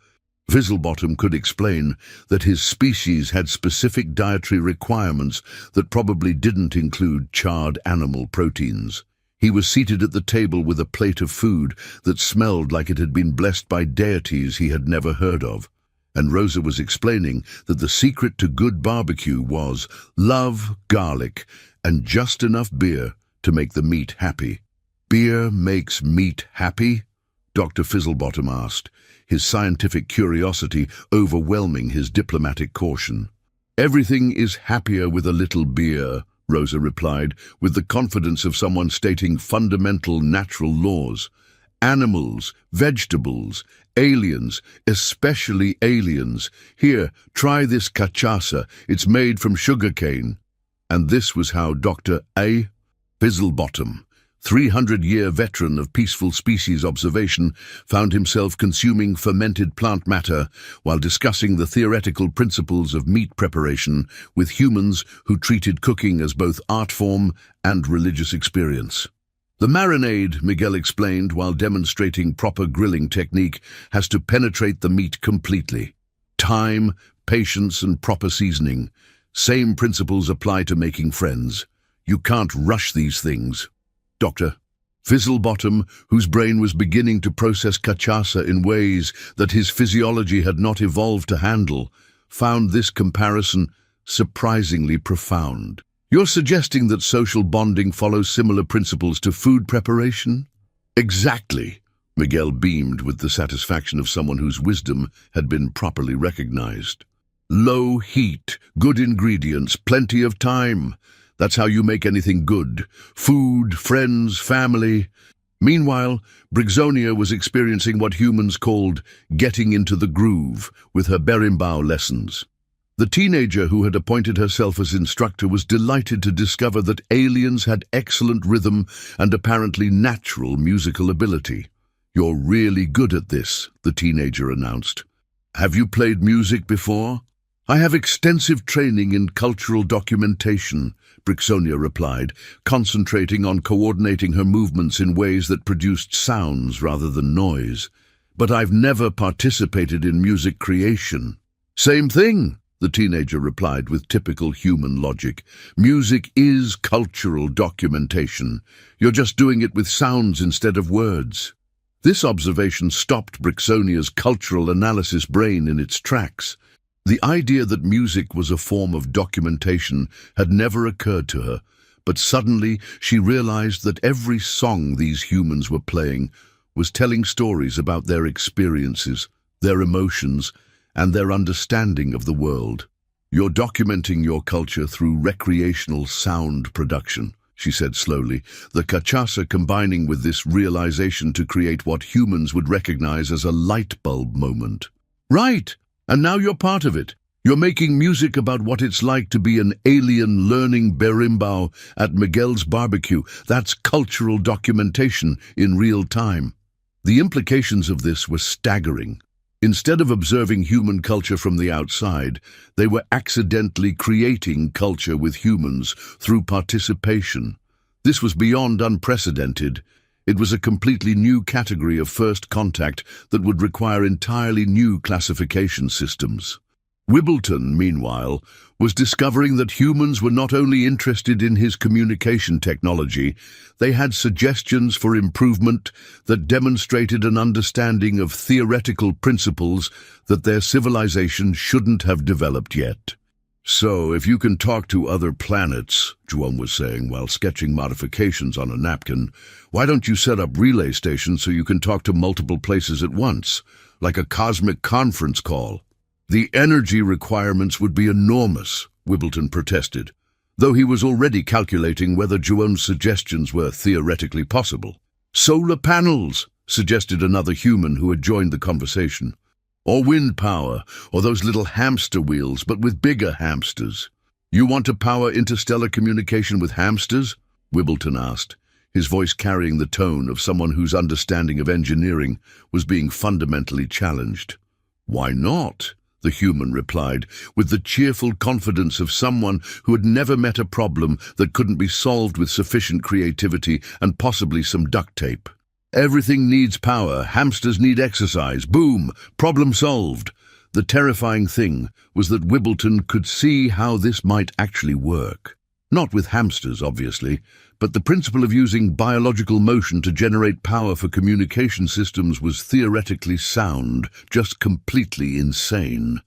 [SPEAKER 1] Fizzlebottom could explain that his species had specific dietary requirements that probably didn't include charred animal proteins. He was seated at the table with a plate of food that smelled like it had been blessed by deities he had never heard of. And Rosa was explaining that the secret to good barbecue was love, garlic, and just enough beer to make the meat happy. "Beer makes meat happy?" Dr. Fizzlebottom asked, his scientific curiosity overwhelming his diplomatic caution. "Everything is happier with a little beer," Rosa replied, with the confidence of someone stating fundamental natural laws. "Animals, vegetables, aliens, especially aliens. Here, try this cachaça. It's made from sugarcane." And this was how Dr. A. Fizzlebottom, 300-year veteran of peaceful species observation, found himself consuming fermented plant matter while discussing the theoretical principles of meat preparation with humans who treated cooking as both art form and religious experience. "The marinade," Miguel explained while demonstrating proper grilling technique, "has to penetrate the meat completely. Time, patience, and proper seasoning. Same principles apply to making friends. You can't rush these things." Dr. Fizzlebottom, whose brain was beginning to process cachaça in ways that his physiology had not evolved to handle, found this comparison surprisingly profound. "You're suggesting that social bonding follows similar principles to food preparation?" "Exactly," Miguel beamed with the satisfaction of someone whose wisdom had been properly recognized. "Low heat, good ingredients, plenty of time. That's how you make anything good. Food, friends, family." Meanwhile, Brixonia was experiencing what humans called getting into the groove with her berimbau lessons. The teenager who had appointed herself as instructor was delighted to discover that aliens had excellent rhythm and apparently natural musical ability. "You're really good at this," the teenager announced. "Have you played music before?" "I have extensive training in cultural documentation," Brixonia replied, concentrating on coordinating her movements in ways that produced sounds rather than noise. "But I've never participated in music creation." "Same thing," the teenager replied with typical human logic. "Music is cultural documentation. You're just doing it with sounds instead of words." This observation stopped Brixonia's cultural analysis brain in its tracks. The idea that music was a form of documentation had never occurred to her, but suddenly she realized that every song these humans were playing was telling stories about their experiences, their emotions, and their understanding of the world. "You're documenting your culture through recreational sound production," she said slowly, the cachaça combining with this realization to create what humans would recognize as a light bulb moment. "Right! And now you're part of it. You're making music about what it's like to be an alien learning berimbau at Miguel's barbecue. That's cultural documentation in real time." The implications of this were staggering. Instead of observing human culture from the outside, they were accidentally creating culture with humans through participation. This was beyond unprecedented. It was a completely new category of first contact that would require entirely new classification systems. Wibbleton, meanwhile, was discovering that humans were not only interested in his communication technology, they had suggestions for improvement that demonstrated an understanding of theoretical principles that their civilization shouldn't have developed yet. "So, if you can talk to other planets," Juan was saying while sketching modifications on a napkin, "why don't you set up relay stations so you can talk to multiple places at once, like a cosmic conference call?" "The energy requirements would be enormous," Wibbleton protested, though he was already calculating whether Juan's suggestions were theoretically possible. "Solar panels," suggested another human who had joined the conversation. "Or wind power, or those little hamster wheels, but with bigger hamsters." "You want to power interstellar communication with hamsters?" Wibbleton asked, his voice carrying the tone of someone whose understanding of engineering was being fundamentally challenged. "Why not?" the human replied, with the cheerful confidence of someone who had never met a problem that couldn't be solved with sufficient creativity and possibly some duct tape. "Everything needs power, hamsters need exercise, boom, problem solved." The terrifying thing was that Wibbleton could see how this might actually work. Not with hamsters, obviously, but the principle of using biological motion to generate power for communication systems was theoretically sound, just completely insane.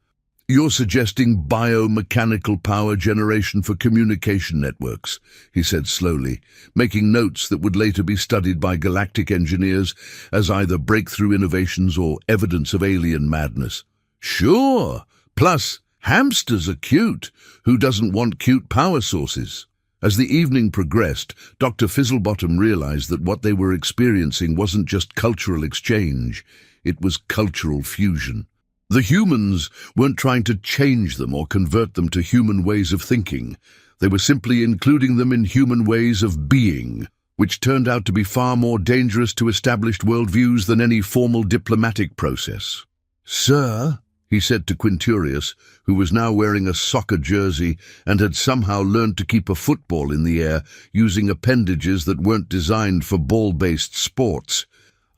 [SPEAKER 1] "You're suggesting biomechanical power generation for communication networks," he said slowly, making notes that would later be studied by galactic engineers as either breakthrough innovations or evidence of alien madness. "Sure! Plus, hamsters are cute. Who doesn't want cute power sources?" As the evening progressed, Dr. Fizzlebottom realized that what they were experiencing wasn't just cultural exchange, it was cultural fusion. The humans weren't trying to change them or convert them to human ways of thinking. They were simply including them in human ways of being, which turned out to be far more dangerous to established worldviews than any formal diplomatic process. "Sir," he said to Quinturius, who was now wearing a soccer jersey and had somehow learned to keep a football in the air using appendages that weren't designed for ball-based sports,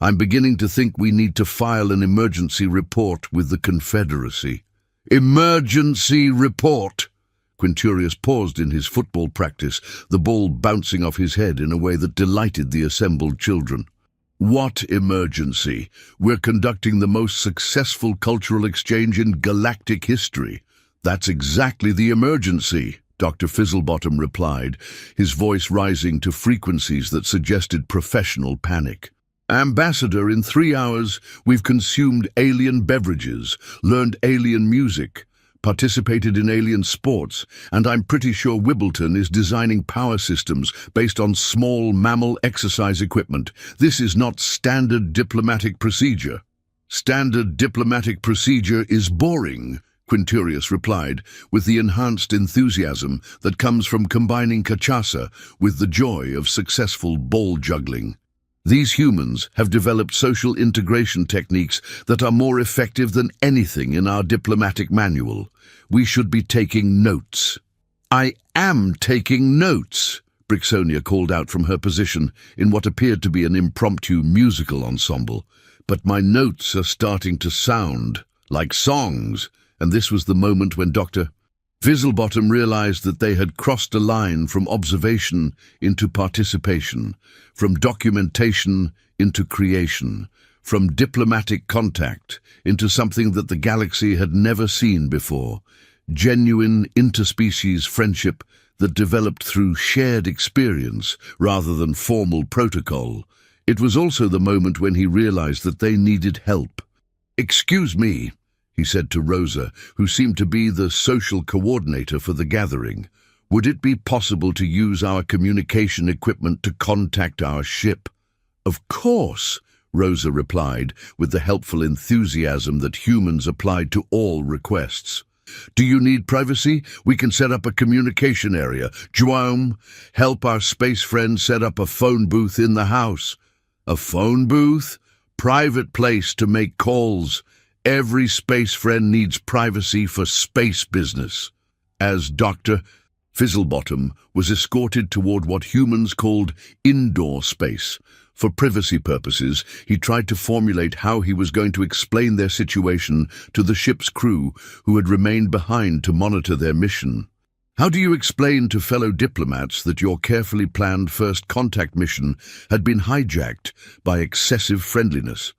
[SPEAKER 1] "I'm beginning to think we need to file an emergency report with the Confederacy." "Emergency report!" Quinturius paused in his football practice, the ball bouncing off his head in a way that delighted the assembled children. "What emergency? We're conducting the most successful cultural exchange in galactic history." "That's exactly the emergency," Dr. Fizzlebottom replied, his voice rising to frequencies that suggested professional panic. "Ambassador, in 3 hours, we've consumed alien beverages, learned alien music, participated in alien sports, and I'm pretty sure Wibbleton is designing power systems based on small mammal exercise equipment. This is not standard diplomatic procedure." "Standard diplomatic procedure is boring," Quinturius replied, with the enhanced enthusiasm that comes from combining cachaça with the joy of successful ball juggling. "These humans have developed social integration techniques that are more effective than anything in our diplomatic manual. We should be taking notes." "I am taking notes," Brixonia called out from her position in what appeared to be an impromptu musical ensemble. "But my notes are starting to sound like songs," and this was the moment when Dr. Fizzlebottom realized that they had crossed a line from observation into participation, from documentation into creation, from diplomatic contact into something that the galaxy had never seen before, genuine interspecies friendship that developed through shared experience rather than formal protocol. It was also the moment when he realized that they needed help. "Excuse me," he said to Rosa, who seemed to be the social coordinator for the gathering. "Would it be possible to use our communication equipment to contact our ship?" "Of course," Rosa replied, with the helpful enthusiasm that humans applied to all requests. "Do you need privacy? We can set up a communication area. Juan, help our space friend set up a phone booth in the house." "A phone booth? Private place to make calls. Every space friend needs privacy for space business." As Dr. Fizzlebottom was escorted toward what humans called indoor space. For privacy purposes, he tried to formulate how he was going to explain their situation to the ship's crew who had remained behind to monitor their mission. How do you explain to fellow diplomats that your carefully planned first contact mission had been hijacked by excessive friendliness?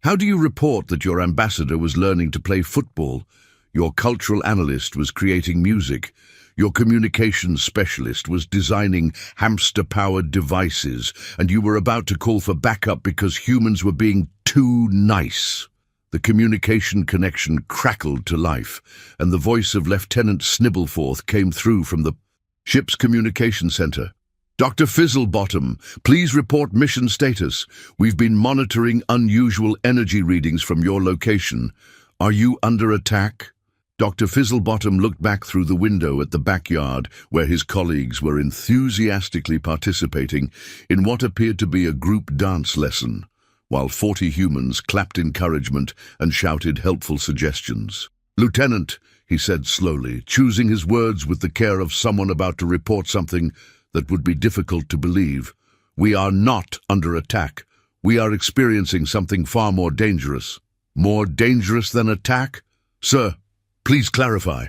[SPEAKER 1] How do you report that your ambassador was learning to play football, your cultural analyst was creating music, your communications specialist was designing hamster-powered devices, and you were about to call for backup because humans were being too nice? The communication connection crackled to life, and the voice of Lieutenant Snibbleforth came through from the ship's communication center. Dr. Fizzlebottom, please report mission status. We've been monitoring unusual energy readings from your location. Are you under attack? Dr. Fizzlebottom looked back through the window at the backyard where his colleagues were enthusiastically participating in what appeared to be a group dance lesson, while 40 humans clapped encouragement and shouted helpful suggestions. Lieutenant, he said slowly, choosing his words with the care of someone about to report something that would be difficult to believe, we are not under attack. We are experiencing something far more dangerous. More dangerous than attack? Sir, please clarify.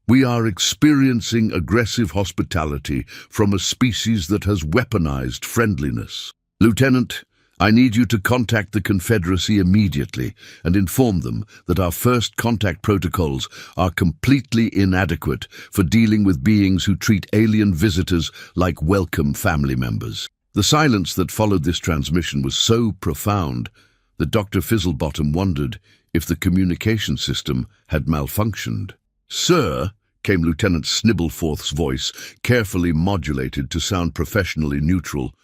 [SPEAKER 1] We are experiencing aggressive hospitality from a species that has weaponized friendliness. Lieutenant, I need you to contact the Confederacy immediately and inform them that our first contact protocols are completely inadequate for dealing with beings who treat alien visitors like welcome family members. The silence that followed this transmission was so profound that Dr. Fizzlebottom wondered if the communication system had malfunctioned. Sir, came Lieutenant Snibbleforth's voice, carefully modulated to sound professionally neutral.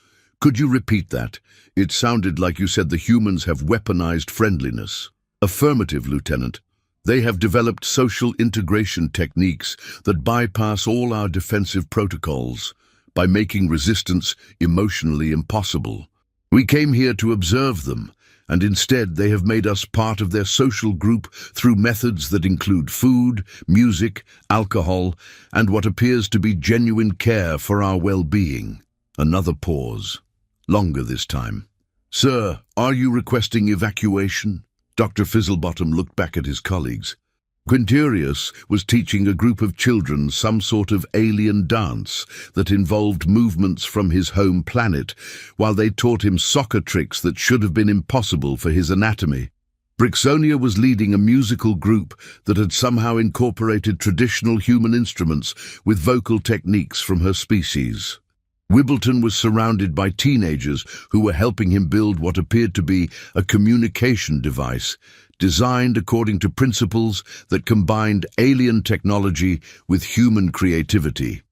[SPEAKER 1] Could you repeat that? It sounded like you said the humans have weaponized friendliness. Affirmative, Lieutenant. They have developed social integration techniques that bypass all our defensive protocols by making resistance emotionally impossible. We came here to observe them, and instead they have made us part of their social group through methods that include food, music, alcohol, and what appears to be genuine care for our well-being. Another pause. Longer this time. Sir, are you requesting evacuation? Dr. Fizzlebottom looked back at his colleagues. Quinturius was teaching a group of children some sort of alien dance that involved movements from his home planet, while they taught him soccer tricks that should have been impossible for his anatomy. Brixonia was leading a musical group that had somehow incorporated traditional human instruments with vocal techniques from her species. Wibbleton was surrounded by teenagers who were helping him build what appeared to be a communication device, designed according to principles that combined alien technology with human creativity.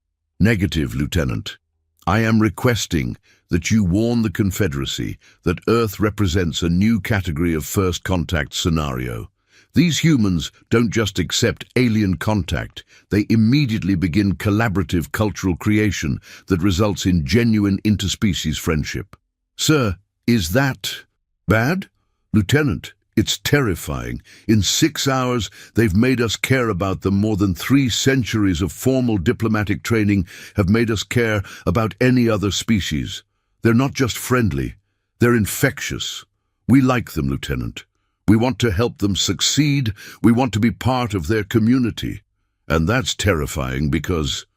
[SPEAKER 1] Negative, Lieutenant. I am requesting that you warn the Confederacy that Earth represents a new category of first contact scenario. These humans don't just accept alien contact, they immediately begin collaborative cultural creation that results in genuine interspecies friendship. Sir, is that bad? Lieutenant, it's terrifying. In 6 hours, they've made us care about them more than 3 centuries of formal diplomatic training have made us care about any other species. They're not just friendly, they're infectious. We like them, Lieutenant. We want to help them succeed. We want to be part of their community. And that's terrifying because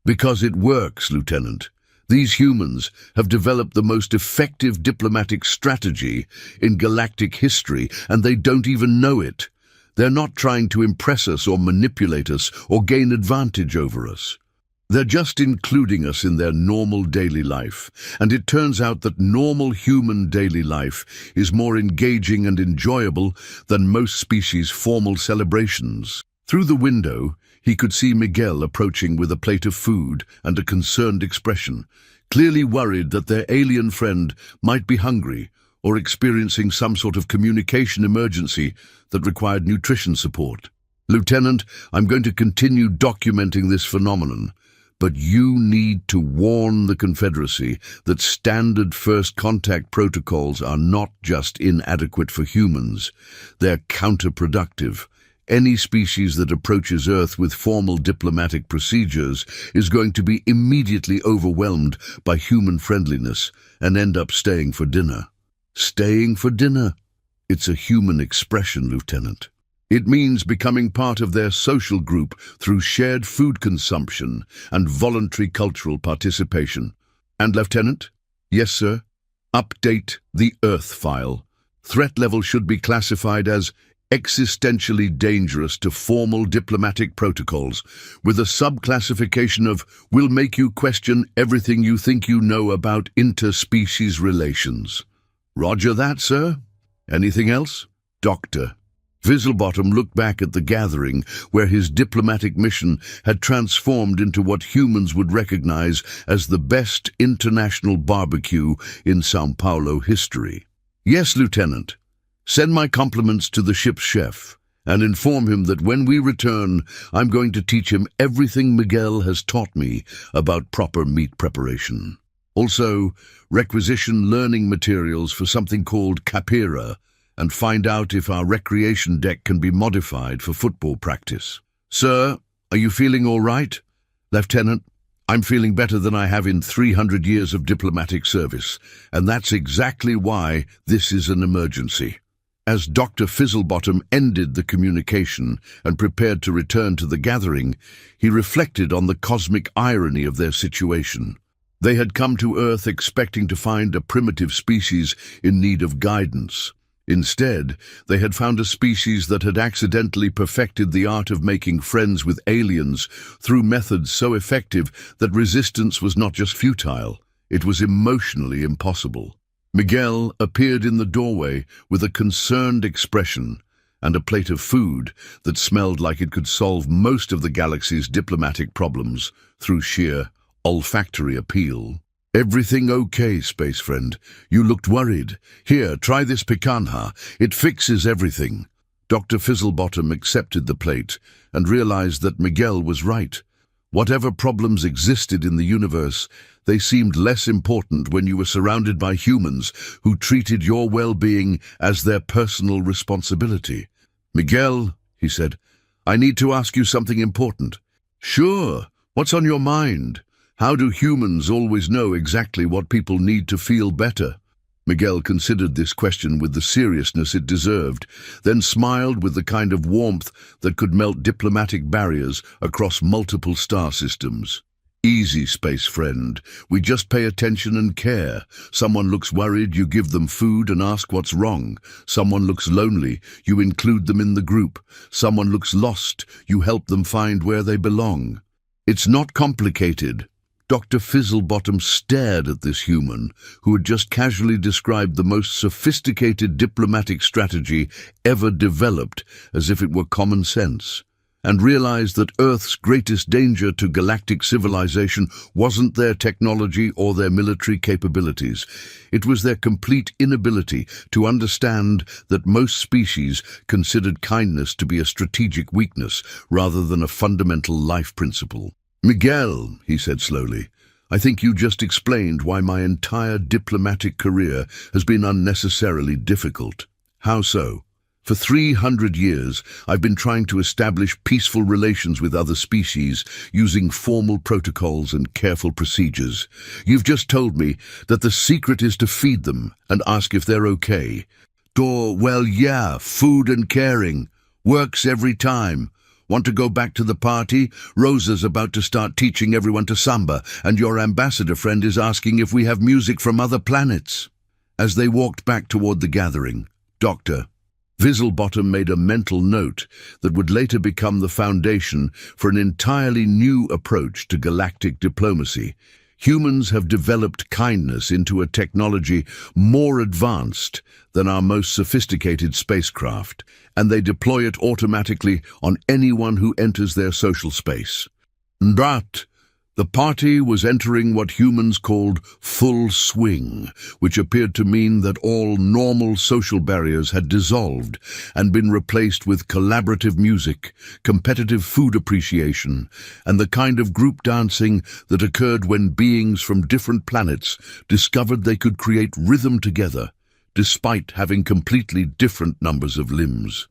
[SPEAKER 1] it works, Lieutenant. These humans have developed the most effective diplomatic strategy in galactic history, and they don't even know it. They're not trying to impress us or manipulate us or gain advantage over us. They're just including us in their normal daily life, and it turns out that normal human daily life is more engaging and enjoyable than most species' formal celebrations. Through the window, he could see Miguel approaching with a plate of food and a concerned expression, clearly worried that their alien friend might be hungry or experiencing some sort of communication emergency that required nutrition support. Lieutenant, I'm going to continue documenting this phenomenon, but you need to warn the Confederacy that standard first contact protocols are not just inadequate for humans, they're counterproductive, Any species that approaches Earth with formal diplomatic procedures is going to be immediately overwhelmed by human friendliness and end up staying for dinner. Staying for dinner? It's a human expression, Lieutenant. It means becoming part of their social group through shared food consumption and voluntary cultural participation. And, Lieutenant? Yes, sir? Update the Earth file. Threat level should be classified as existentially dangerous to formal diplomatic protocols, with a subclassification of will make you question everything you think you know about interspecies relations. Roger that, sir. Anything else? Doctor. Fizzlebottom looked back at the gathering where his diplomatic mission had transformed into what humans would recognize as the best international barbecue in São Paulo history. Yes, Lieutenant. Send my compliments to the ship's chef and inform him that when we return, I'm going to teach him everything Miguel has taught me about proper meat preparation. Also, requisition learning materials for something called Capira and find out if our recreation deck can be modified for football practice. Sir, are you feeling all right? Lieutenant, I'm feeling better than I have in 300 years of diplomatic service, and that's exactly why this is an emergency. As Dr. Fizzlebottom ended the communication and prepared to return to the gathering, he reflected on the cosmic irony of their situation. They had come to Earth expecting to find a primitive species in need of guidance. Instead, they had found a species that had accidentally perfected the art of making friends with aliens through methods so effective that resistance was not just futile, it was emotionally impossible. Miguel appeared in the doorway with a concerned expression and a plate of food that smelled like it could solve most of the galaxy's diplomatic problems through sheer olfactory appeal. Everything okay, space friend? You looked worried. Here, try this picanha. It fixes everything. Dr. Fizzlebottom accepted the plate and realized that Miguel was right. Whatever problems existed in the universe, they seemed less important when you were surrounded by humans who treated your well-being as their personal responsibility. Miguel, he said, I need to ask you something important. Sure. What's on your mind? How do humans always know exactly what people need to feel better? Miguel considered this question with the seriousness it deserved, then smiled with the kind of warmth that could melt diplomatic barriers across multiple star systems. Easy, space friend. We just pay attention and care. Someone looks worried, you give them food and ask what's wrong. Someone looks lonely, you include them in the group. Someone looks lost, you help them find where they belong. It's not complicated. Dr. Fizzlebottom stared at this human, who had just casually described the most sophisticated diplomatic strategy ever developed as if it were common sense, and realized that Earth's greatest danger to galactic civilization wasn't their technology or their military capabilities. It was their complete inability to understand that most species considered kindness to be a strategic weakness rather than a fundamental life principle. Miguel, he said slowly, I think you just explained why my entire diplomatic career has been unnecessarily difficult. How so? For 300 years, I've been trying to establish peaceful relations with other species using formal protocols and careful procedures. You've just told me that the secret is to feed them and ask if they're okay. Well, yeah, food and caring. Works every time. Want to go back to the party? Rosa's about to start teaching everyone to samba, and your ambassador friend is asking if we have music from other planets. As they walked back toward the gathering, Dr. Fizzlebottom made a mental note that would later become the foundation for an entirely new approach to galactic diplomacy. Humans have developed kindness into a technology more advanced than our most sophisticated spacecraft, and they deploy it automatically on anyone who enters their social space. But the party was entering what humans called full swing, which appeared to mean that all normal social barriers had dissolved and been replaced with collaborative music, competitive food appreciation, and the kind of group dancing that occurred when beings from different planets discovered they could create rhythm together, despite having completely different numbers of limbs.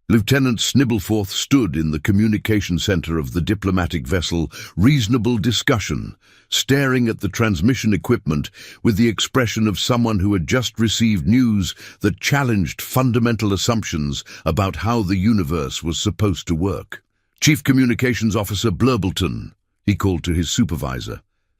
[SPEAKER 1] Lieutenant Snibbleforth stood in the communication center of the diplomatic vessel Reasonable Discussion, staring at the transmission equipment with the expression of someone who had just received news that challenged fundamental assumptions about how the universe was supposed to work. "Chief Communications Officer Blurbleton," he called to his supervisor,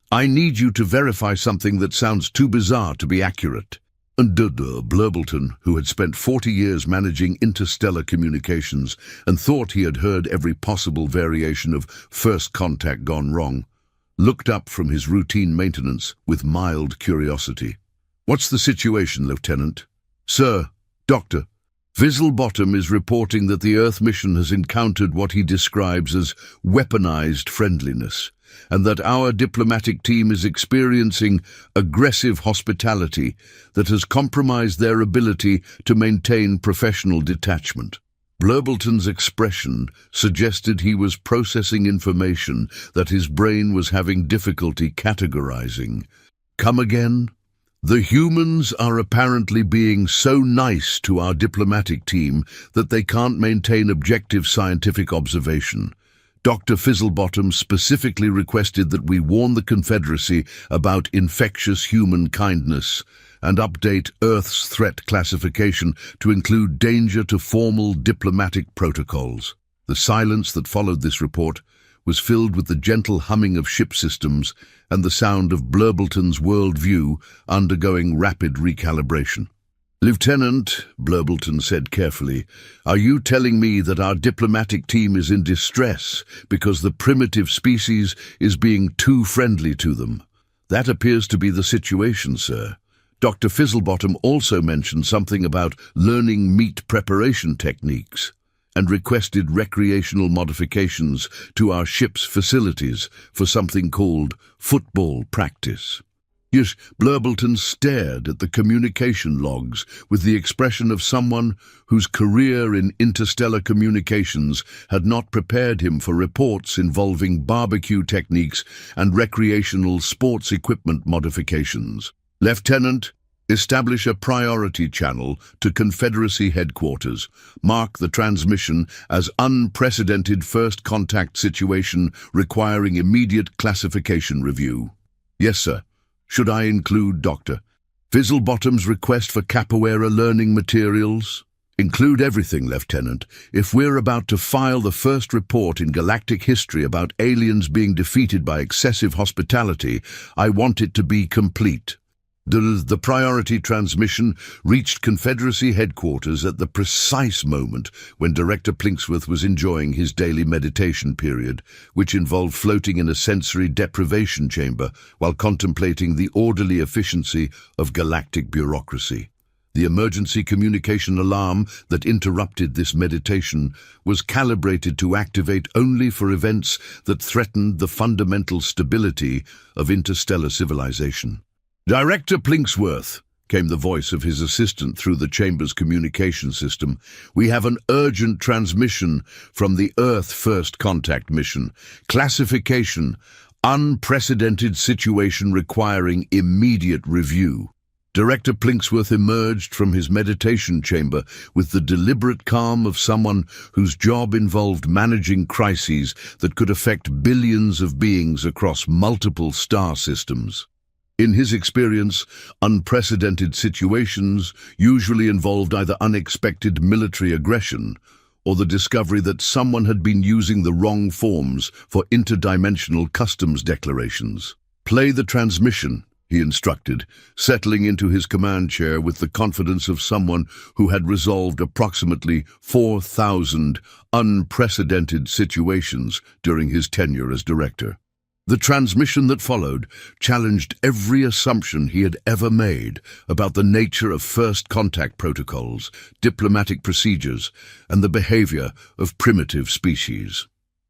[SPEAKER 1] "I need you to verify something that sounds too bizarre to be accurate." Blurbleton, who had spent 40 years managing interstellar communications and thought he had heard every possible variation of first contact gone wrong, looked up from his routine maintenance with mild curiosity. "What's the situation, Lieutenant?" "Sir, Doctor, Fizzlebottom is reporting that the Earth mission has encountered what he describes as weaponized friendliness, and that our diplomatic team is experiencing aggressive hospitality that has compromised their ability to maintain professional detachment." Blurbleton's expression suggested he was processing information that his brain was having difficulty categorizing. "Come again?" "The humans are apparently being so nice to our diplomatic team that they can't maintain objective scientific observation. Dr. Fizzlebottom specifically requested that we warn the Confederacy about infectious human kindness and update Earth's threat classification to include danger to formal diplomatic protocols." The silence that followed this report was filled with the gentle humming of ship systems and the sound of Blurbleton's worldview undergoing rapid recalibration. "Lieutenant," Blurbleton said carefully, "are you telling me that our diplomatic team is in distress because the primitive species is being too friendly to them?" "That appears to be the situation, sir. Dr. Fizzlebottom also mentioned something about learning meat preparation techniques and requested recreational modifications to our ship's facilities for something called football practice." Yes, Blurbleton stared at the communication logs with the expression of someone whose career in interstellar communications had not prepared him for reports involving barbecue techniques and recreational sports equipment modifications. "Lieutenant, establish a priority channel to Confederacy headquarters. Mark the transmission as unprecedented first contact situation requiring immediate classification review." "Yes, sir. Should I include Dr. Fizzlebottom's request for capoeira learning materials?" "Include everything, Lieutenant. If we're about to file the first report in galactic history about aliens being defeated by excessive hospitality, I want it to be complete." The priority transmission reached Confederacy headquarters at the precise moment when Director Plinksworth was enjoying his daily meditation period, which involved floating in a sensory deprivation chamber while contemplating the orderly efficiency of galactic bureaucracy. The emergency communication alarm that interrupted this meditation was calibrated to activate only for events that threatened the fundamental stability of interstellar civilization. "Director Plinksworth," came the voice of his assistant through the chamber's communication system, "we have an urgent transmission from the Earth First Contact mission. Classification: unprecedented situation requiring immediate review." Director Plinksworth emerged from his meditation chamber with the deliberate calm of someone whose job involved managing crises that could affect billions of beings across multiple star systems. In his experience, unprecedented situations usually involved either unexpected military aggression or the discovery that someone had been using the wrong forms for interdimensional customs declarations. "Play the transmission," he instructed, settling into his command chair with the confidence of someone who had resolved approximately 4,000 unprecedented situations during his tenure as director. The transmission that followed challenged every assumption he had ever made about the nature of first contact protocols, diplomatic procedures, and the behavior of primitive species.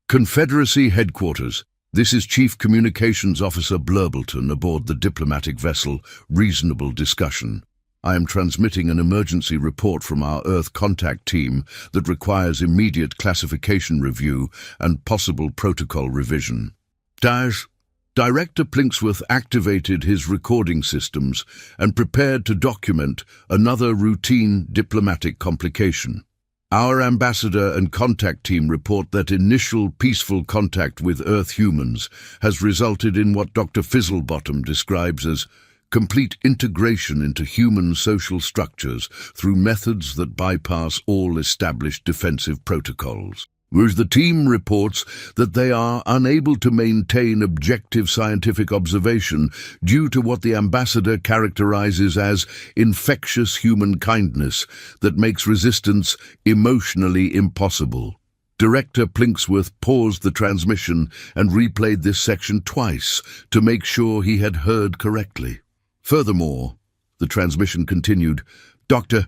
[SPEAKER 1] "Confederacy headquarters. This is Chief Communications Officer Blurbleton aboard the diplomatic vessel Reasonable Discussion. I am transmitting an emergency report from our Earth contact team that requires immediate classification review and possible protocol revision." Director Plinksworth activated his recording systems and prepared to document another routine diplomatic complication. Our ambassador and contact team report that initial peaceful contact with Earth humans has resulted in what Dr. Fizzlebottom describes as complete integration into human social structures through methods that bypass all established defensive protocols. Whereas the team reports that they are unable to maintain objective scientific observation due to what the ambassador characterizes as infectious human kindness that makes resistance emotionally impossible. Director Plinksworth paused the transmission and replayed this section twice to make sure he had heard correctly. Furthermore, the transmission continued, Dr.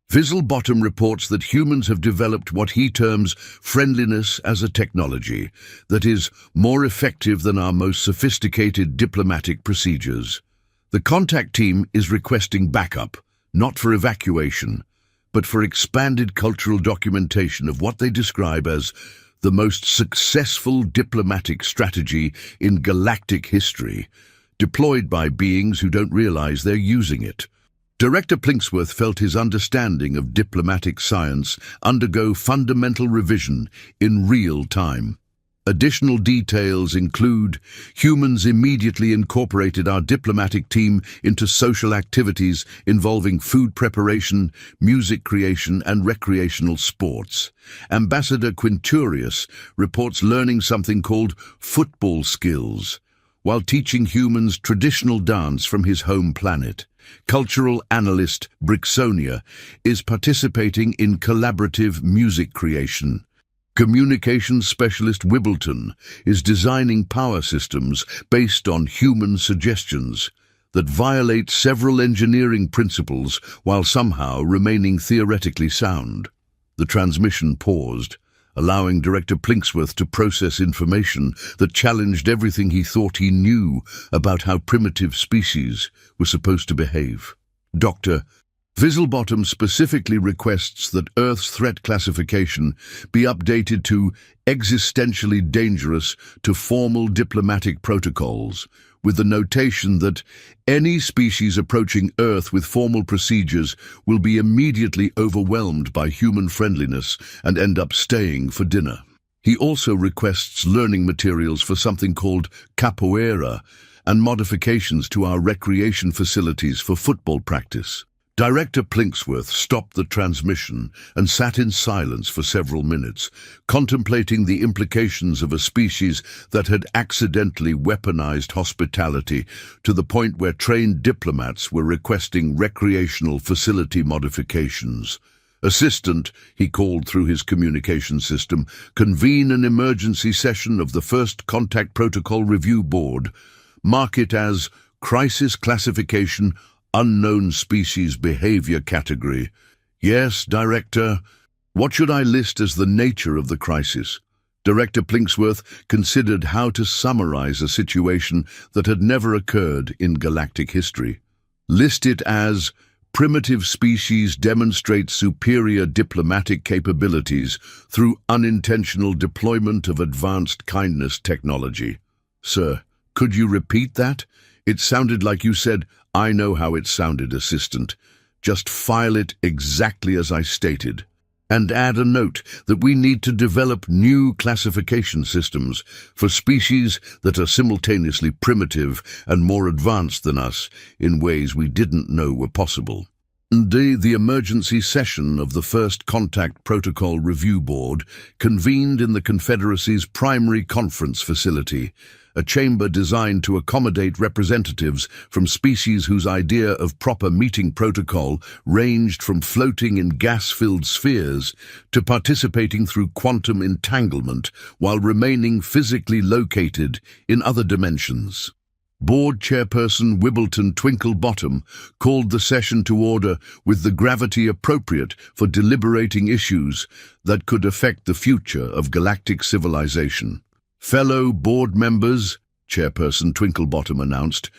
[SPEAKER 1] Fizzlebottom reports that humans have developed what he terms friendliness as a technology that is more effective than our most sophisticated diplomatic procedures. The contact team is requesting backup, not for evacuation, but for expanded cultural documentation of what they describe as the most successful diplomatic strategy in galactic history, deployed by beings who don't realize they're using it. Director Plinksworth felt his understanding of diplomatic science undergo fundamental revision in real time. Additional details include humans immediately incorporated our diplomatic team into social activities involving food preparation, music creation, and recreational sports. Ambassador Quinturius reports learning something called football skills, while teaching humans traditional dance from his home planet. Cultural analyst Brixonia is participating in collaborative music creation. Communications specialist Wibbleton is designing power systems based on human suggestions that violate several engineering principles while somehow remaining theoretically sound. The transmission paused, allowing Director Plinksworth to process information that challenged everything he thought he knew about how primitive species were supposed to behave. Dr. Fizzlebottom specifically requests that Earth's threat classification be updated to existentially dangerous to formal diplomatic protocols, with the notation that any species approaching Earth with formal procedures will be immediately overwhelmed by human friendliness and end up staying for dinner. He also requests learning materials for something called capoeira and modifications to our recreation facilities for football practice. Director Plinksworth stopped the transmission and sat in silence for several minutes, contemplating the implications of a species that had accidentally weaponized hospitality to the point where trained diplomats were requesting recreational facility modifications. Assistant, he called through his communication system, convene an emergency session of the First Contact Protocol Review Board. Mark it as Crisis Classification Unknown Species Behavior Category. Yes, Director. What should I list as the nature of the crisis? Director Plinksworth considered how to summarize a situation that had never occurred in galactic history. List it as primitive species demonstrate superior diplomatic capabilities through unintentional deployment of advanced kindness technology. Sir, could you repeat that? It sounded like you said, I know how it sounded, Assistant. Just file it exactly as I stated. And add a note that we need to develop new classification systems for species that are simultaneously primitive and more advanced than us in ways we didn't know were possible. The emergency session of the First Contact Protocol Review Board convened in the Confederacy's primary conference facility, a chamber designed to accommodate representatives from species whose idea of proper meeting protocol ranged from floating in gas-filled spheres to participating through quantum entanglement while remaining physically located in other dimensions. Board Chairperson Wibbleton Twinklebottom called the session to order with the gravity appropriate for deliberating issues that could affect the future of galactic civilization. Fellow board members, Chairperson Twinklebottom announced,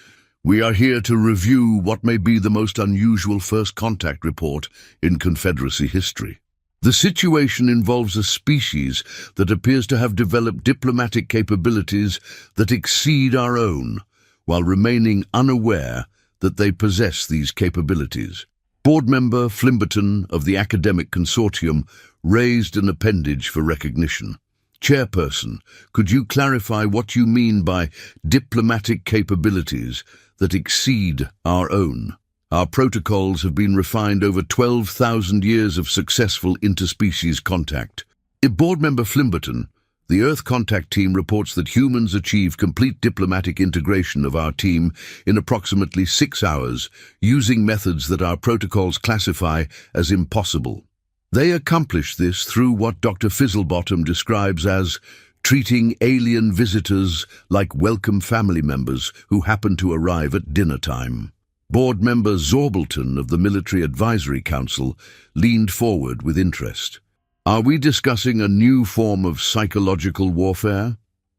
[SPEAKER 1] we are here to review what may be the most unusual first contact report in Confederacy history. The situation involves a species that appears to have developed diplomatic capabilities that exceed our own, while remaining unaware that they possess these capabilities. Board member Flimberton of the Academic Consortium raised an appendage for recognition. Chairperson, could you clarify what you mean by diplomatic capabilities that exceed our own? Our protocols have been refined over 12,000 years of successful interspecies contact. Board Member Flimberton, the Earth Contact Team reports that humans achieve complete diplomatic integration of our team in approximately 6 hours, using methods that our protocols classify as impossible. They accomplish this through what Dr. Fizzlebottom describes as treating alien visitors like welcome family members who happen to arrive at dinner time. Board Member Zorbleton of the Military Advisory Council leaned forward with interest. Are we discussing a new form of psychological warfare?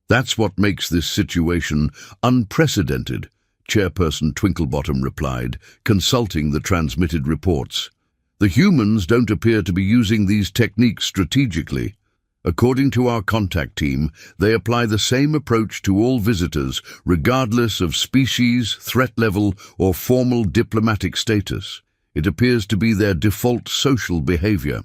[SPEAKER 1] That's what makes this situation unprecedented, Chairperson Twinklebottom replied, consulting the transmitted reports. The humans don't appear to be using these techniques strategically. According to our contact team, they apply the same approach to all visitors, regardless of species, threat level, or formal diplomatic status. It appears to be their default social behavior.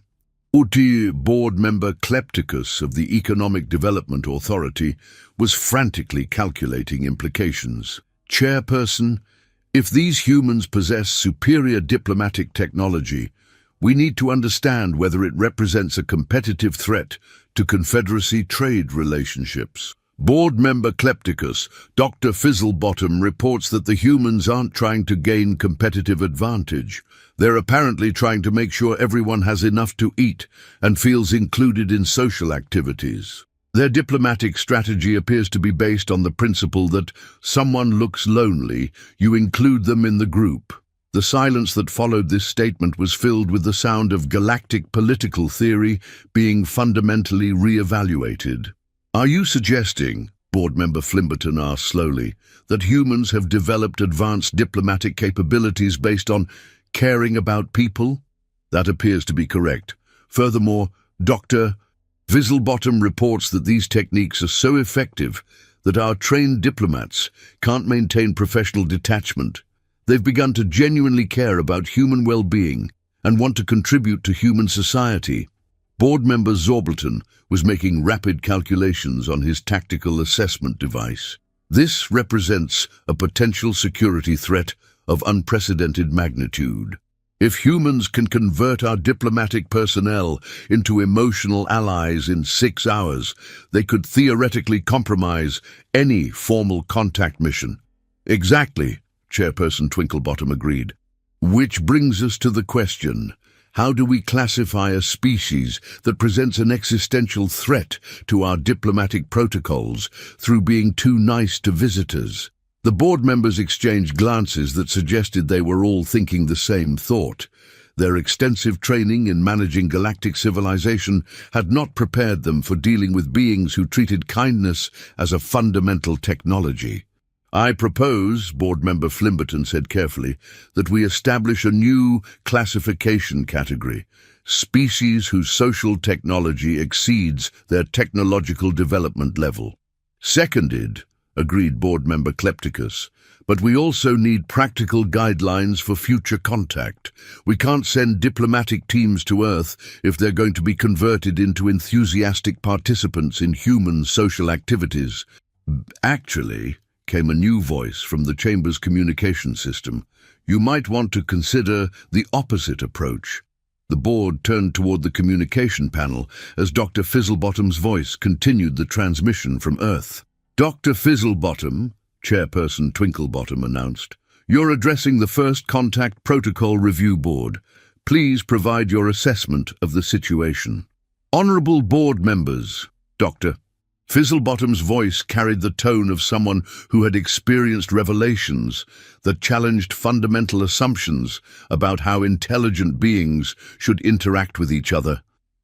[SPEAKER 1] Board Member Klepticus of the Economic Development Authority was frantically calculating implications. Chairperson, if these humans possess superior diplomatic technology, we need to understand whether it represents a competitive threat to Confederacy trade relationships. Board Member Klepticus, Dr. Fizzlebottom reports that the humans aren't trying to gain competitive advantage. They're apparently trying to make sure everyone has enough to eat and feels included in social activities. Their diplomatic strategy appears to be based on the principle that someone looks lonely, you include them in the group. The silence that followed this statement was filled with the sound of galactic political theory being fundamentally re-evaluated. Are you suggesting, Board Member Flimberton asked slowly, that humans have developed advanced diplomatic capabilities based on caring about people? That appears to be correct. Furthermore, Dr. Fizzlebottom reports that these techniques are so effective that our trained diplomats can't maintain professional detachment. They've begun to genuinely care about human well-being and want to contribute to human society. Board Member Zorbleton was making rapid calculations on his tactical assessment device. This represents a potential security threat of unprecedented magnitude. If humans can convert our diplomatic personnel into emotional allies in 6 hours, they could theoretically compromise any formal contact mission. Exactly, Chairperson Twinklebottom agreed. Which brings us to the question, how do we classify a species that presents an existential threat to our diplomatic protocols through being too nice to visitors? The board members exchanged glances that suggested they were all thinking the same thought. Their extensive training in managing galactic civilization had not prepared them for dealing with beings who treated kindness as a fundamental technology. I propose, Board Member Flimberton said carefully, that we establish a new classification category, species whose social technology exceeds their technological development level. Seconded, agreed Board Member Klepticus, but we also need practical guidelines for future contact. We can't send diplomatic teams to Earth if they're going to be converted into enthusiastic participants in human social activities. Actually, came a new voice from the Chamber's communication system. You might want to consider the opposite approach. The board turned toward the communication panel as Dr. Fizzlebottom's voice continued the transmission from Earth. Dr. Fizzlebottom, Chairperson Twinklebottom announced, you're addressing the First Contact Protocol Review Board. Please provide your assessment of the situation. Honorable board members, Dr. Fizzlebottom's voice carried the tone of someone who had experienced revelations that challenged fundamental assumptions about how intelligent beings should interact with each other.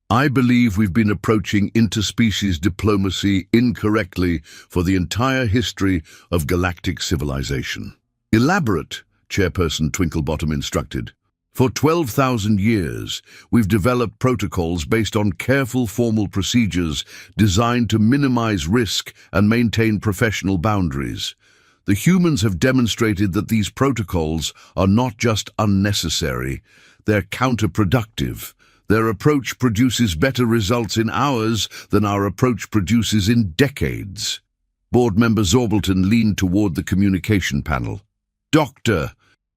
[SPEAKER 1] I believe we've been approaching interspecies diplomacy incorrectly for the entire history of galactic civilization. Elaborate, Chairperson Twinklebottom instructed. For 12,000 years, we've developed protocols based on careful formal procedures designed to minimize risk and maintain professional boundaries. The humans have demonstrated that these protocols are not just unnecessary, they're counterproductive. Their approach produces better results in hours than our approach produces in decades. Board member Zorbleton leaned toward the communication panel. Dr.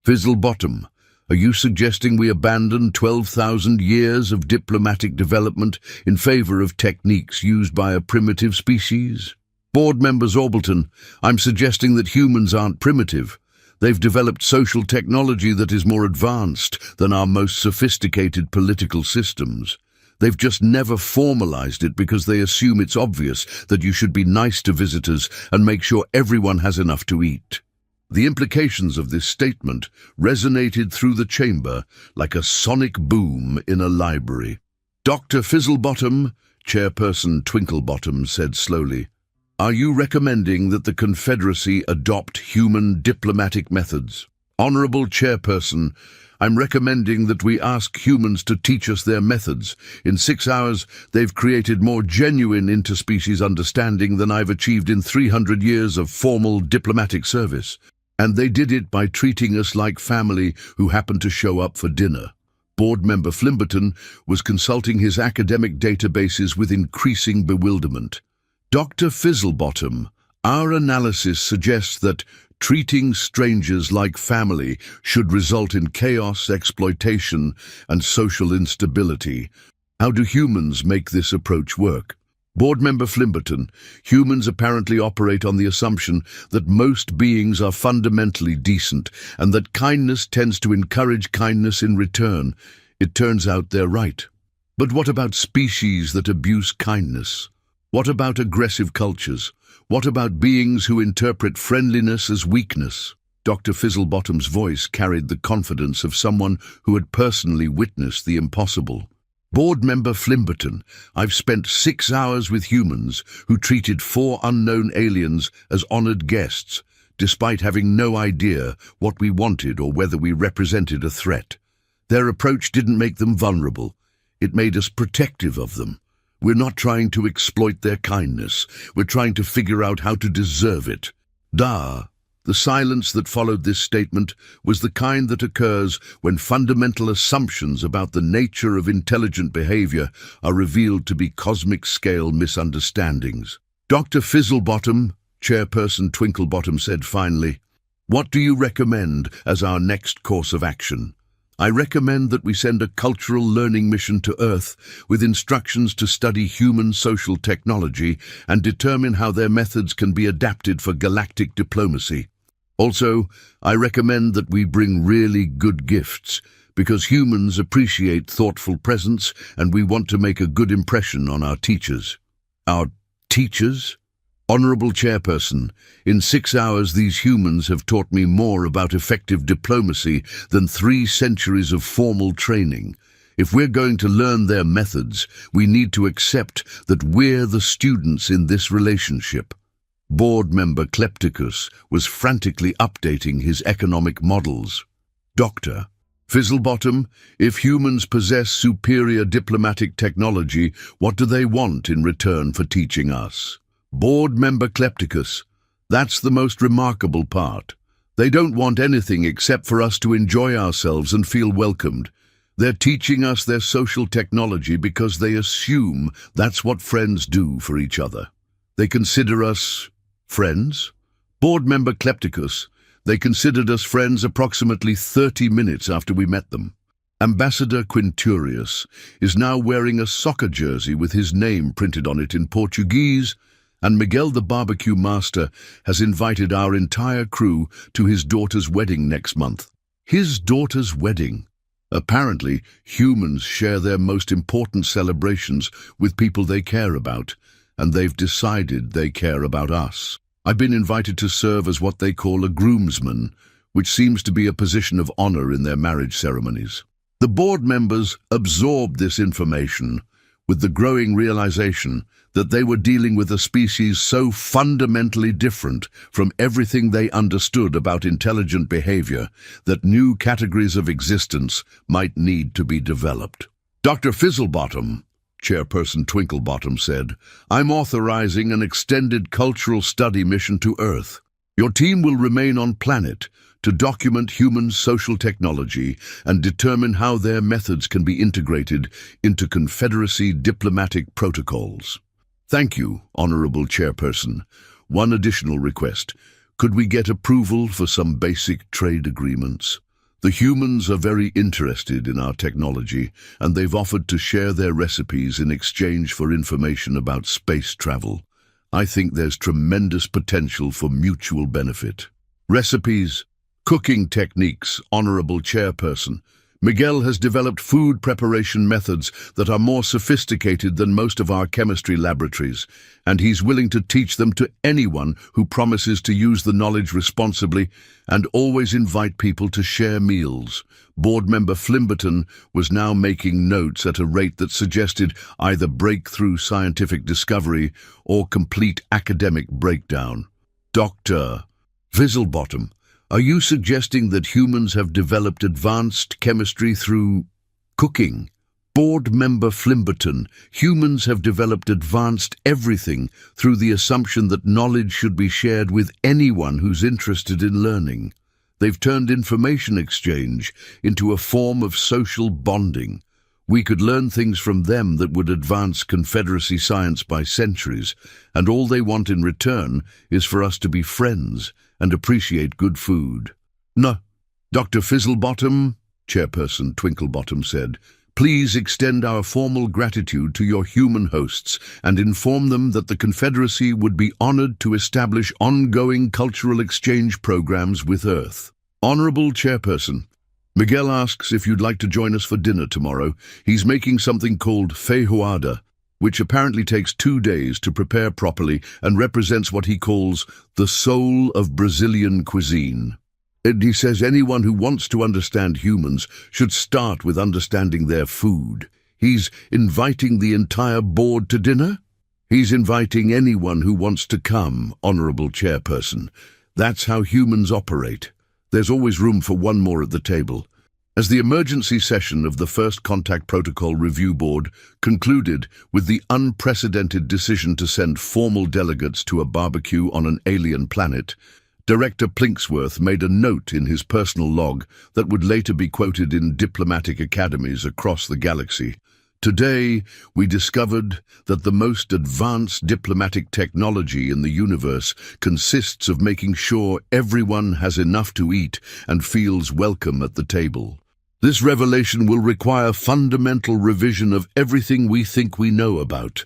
[SPEAKER 1] Fizzlebottom, are you suggesting we abandon 12,000 years of diplomatic development in favor of techniques used by a primitive species? Board member Zorbleton, I'm suggesting that humans aren't primitive. They've developed social technology that is more advanced than our most sophisticated political systems. They've just never formalized it because they assume it's obvious that you should be nice to visitors and make sure everyone has enough to eat. The implications of this statement resonated through the chamber like a sonic boom in a library. Dr. Fizzlebottom, Chairperson Twinklebottom said slowly, are you recommending that the Confederacy adopt human diplomatic methods? Honorable Chairperson, I'm recommending that we ask humans to teach us their methods. In 6 hours, they've created more genuine interspecies understanding than I've achieved in 300 years of formal diplomatic service. And they did it by treating us like family who happened to show up for dinner. Board member Flimberton was consulting his academic databases with increasing bewilderment. Dr. Fizzlebottom, our analysis suggests that treating strangers like family should result in chaos, exploitation, and social instability. How do humans make this approach work? Board member Flimberton, humans apparently operate on the assumption that most beings are fundamentally decent and that kindness tends to encourage kindness in return. It turns out they're right. But what about species that abuse kindness? What about aggressive cultures? What about beings who interpret friendliness as weakness? Dr. Fizzlebottom's voice carried the confidence of someone who had personally witnessed the impossible. Board member Flimberton, I've spent 6 hours with humans who treated 4 unknown aliens as honored guests, despite having no idea what we wanted or whether we represented a threat. Their approach didn't make them vulnerable. It made us protective of them. We're not trying to exploit their kindness. We're trying to figure out how to deserve it. The silence that followed this statement was the kind that occurs when fundamental assumptions about the nature of intelligent behavior are revealed to be cosmic-scale misunderstandings. Dr. Fizzlebottom, Chairperson Twinklebottom said finally, what do you recommend as our next course of action? I recommend that we send a cultural learning mission to Earth with instructions to study human social technology and determine how their methods can be adapted for galactic diplomacy. Also, I recommend that we bring really good gifts, because humans appreciate thoughtful presence and we want to make a good impression on our teachers. Our teachers? Honorable Chairperson, in 6 hours these humans have taught me more about effective diplomacy than 3 centuries of formal training. If we're going to learn their methods, we need to accept that we're the students in this relationship. Board member Klepticus was frantically updating his economic models. Dr. Fizzlebottom, if humans possess superior diplomatic technology, what do they want in return for teaching us? Board member Klepticus, that's the most remarkable part. They don't want anything except for us to enjoy ourselves and feel welcomed. They're teaching us their social technology because they assume that's what friends do for each other. They consider us friends? Board member Klepticus, they considered us friends approximately 30 minutes after we met them. Ambassador Quinturius is now wearing a soccer jersey with his name printed on it in Portuguese, and Miguel the barbecue master has invited our entire crew to his daughter's wedding next month. His daughter's wedding. Apparently, humans share their most important celebrations with people they care about, and they've decided they care about us. I've been invited to serve as what they call a groomsman, which seems to be a position of honor in their marriage ceremonies. The board members absorbed this information with the growing realization that they were dealing with a species so fundamentally different from everything they understood about intelligent behavior that new categories of existence might need to be developed. Dr. Fizzlebottom, Chairperson Twinklebottom said, I'm authorizing an extended cultural study mission to Earth. Your team will remain on planet to document human social technology and determine how their methods can be integrated into Confederacy diplomatic protocols. Thank you, Honorable Chairperson. One additional request. Could we get approval for some basic trade agreements? The humans are very interested in our technology, and they've offered to share their recipes in exchange for information about space travel. I think there's tremendous potential for mutual benefit. Recipes, cooking techniques, Honorable Chairperson. Miguel has developed food preparation methods that are more sophisticated than most of our chemistry laboratories, and he's willing to teach them to anyone who promises to use the knowledge responsibly and always invite people to share meals. Board member Flimberton was now making notes at a rate that suggested either breakthrough scientific discovery or complete academic breakdown. Dr. Fizzlebottom, are you suggesting that humans have developed advanced chemistry through cooking? Board member Flimberton, humans have developed advanced everything through the assumption that knowledge should be shared with anyone who's interested in learning. They've turned information exchange into a form of social bonding. We could learn things from them that would advance Confederacy science by centuries, and all they want in return is for us to be friends and appreciate good food. No, Dr. Fizzlebottom, Chairperson Twinklebottom said, please extend our formal gratitude to your human hosts and inform them that the Confederacy would be honored to establish ongoing cultural exchange programs with Earth. Honorable Chairperson, Miguel asks if you'd like to join us for dinner tomorrow. He's making something called feijoada, which apparently takes 2 days to prepare properly and represents what he calls the soul of Brazilian cuisine. And he says anyone who wants to understand humans should start with understanding their food. He's inviting the entire board to dinner? He's inviting anyone who wants to come, Honorable Chairperson. That's how humans operate. There's always room for one more at the table. As the emergency session of the First Contact Protocol Review Board concluded with the unprecedented decision to send formal delegates to a barbecue on an alien planet, Director Plinksworth made a note in his personal log that would later be quoted in diplomatic academies across the galaxy. Today, we discovered that the most advanced diplomatic technology in the universe consists of making sure everyone has enough to eat and feels welcome at the table. This revelation will require fundamental revision of everything we think we know about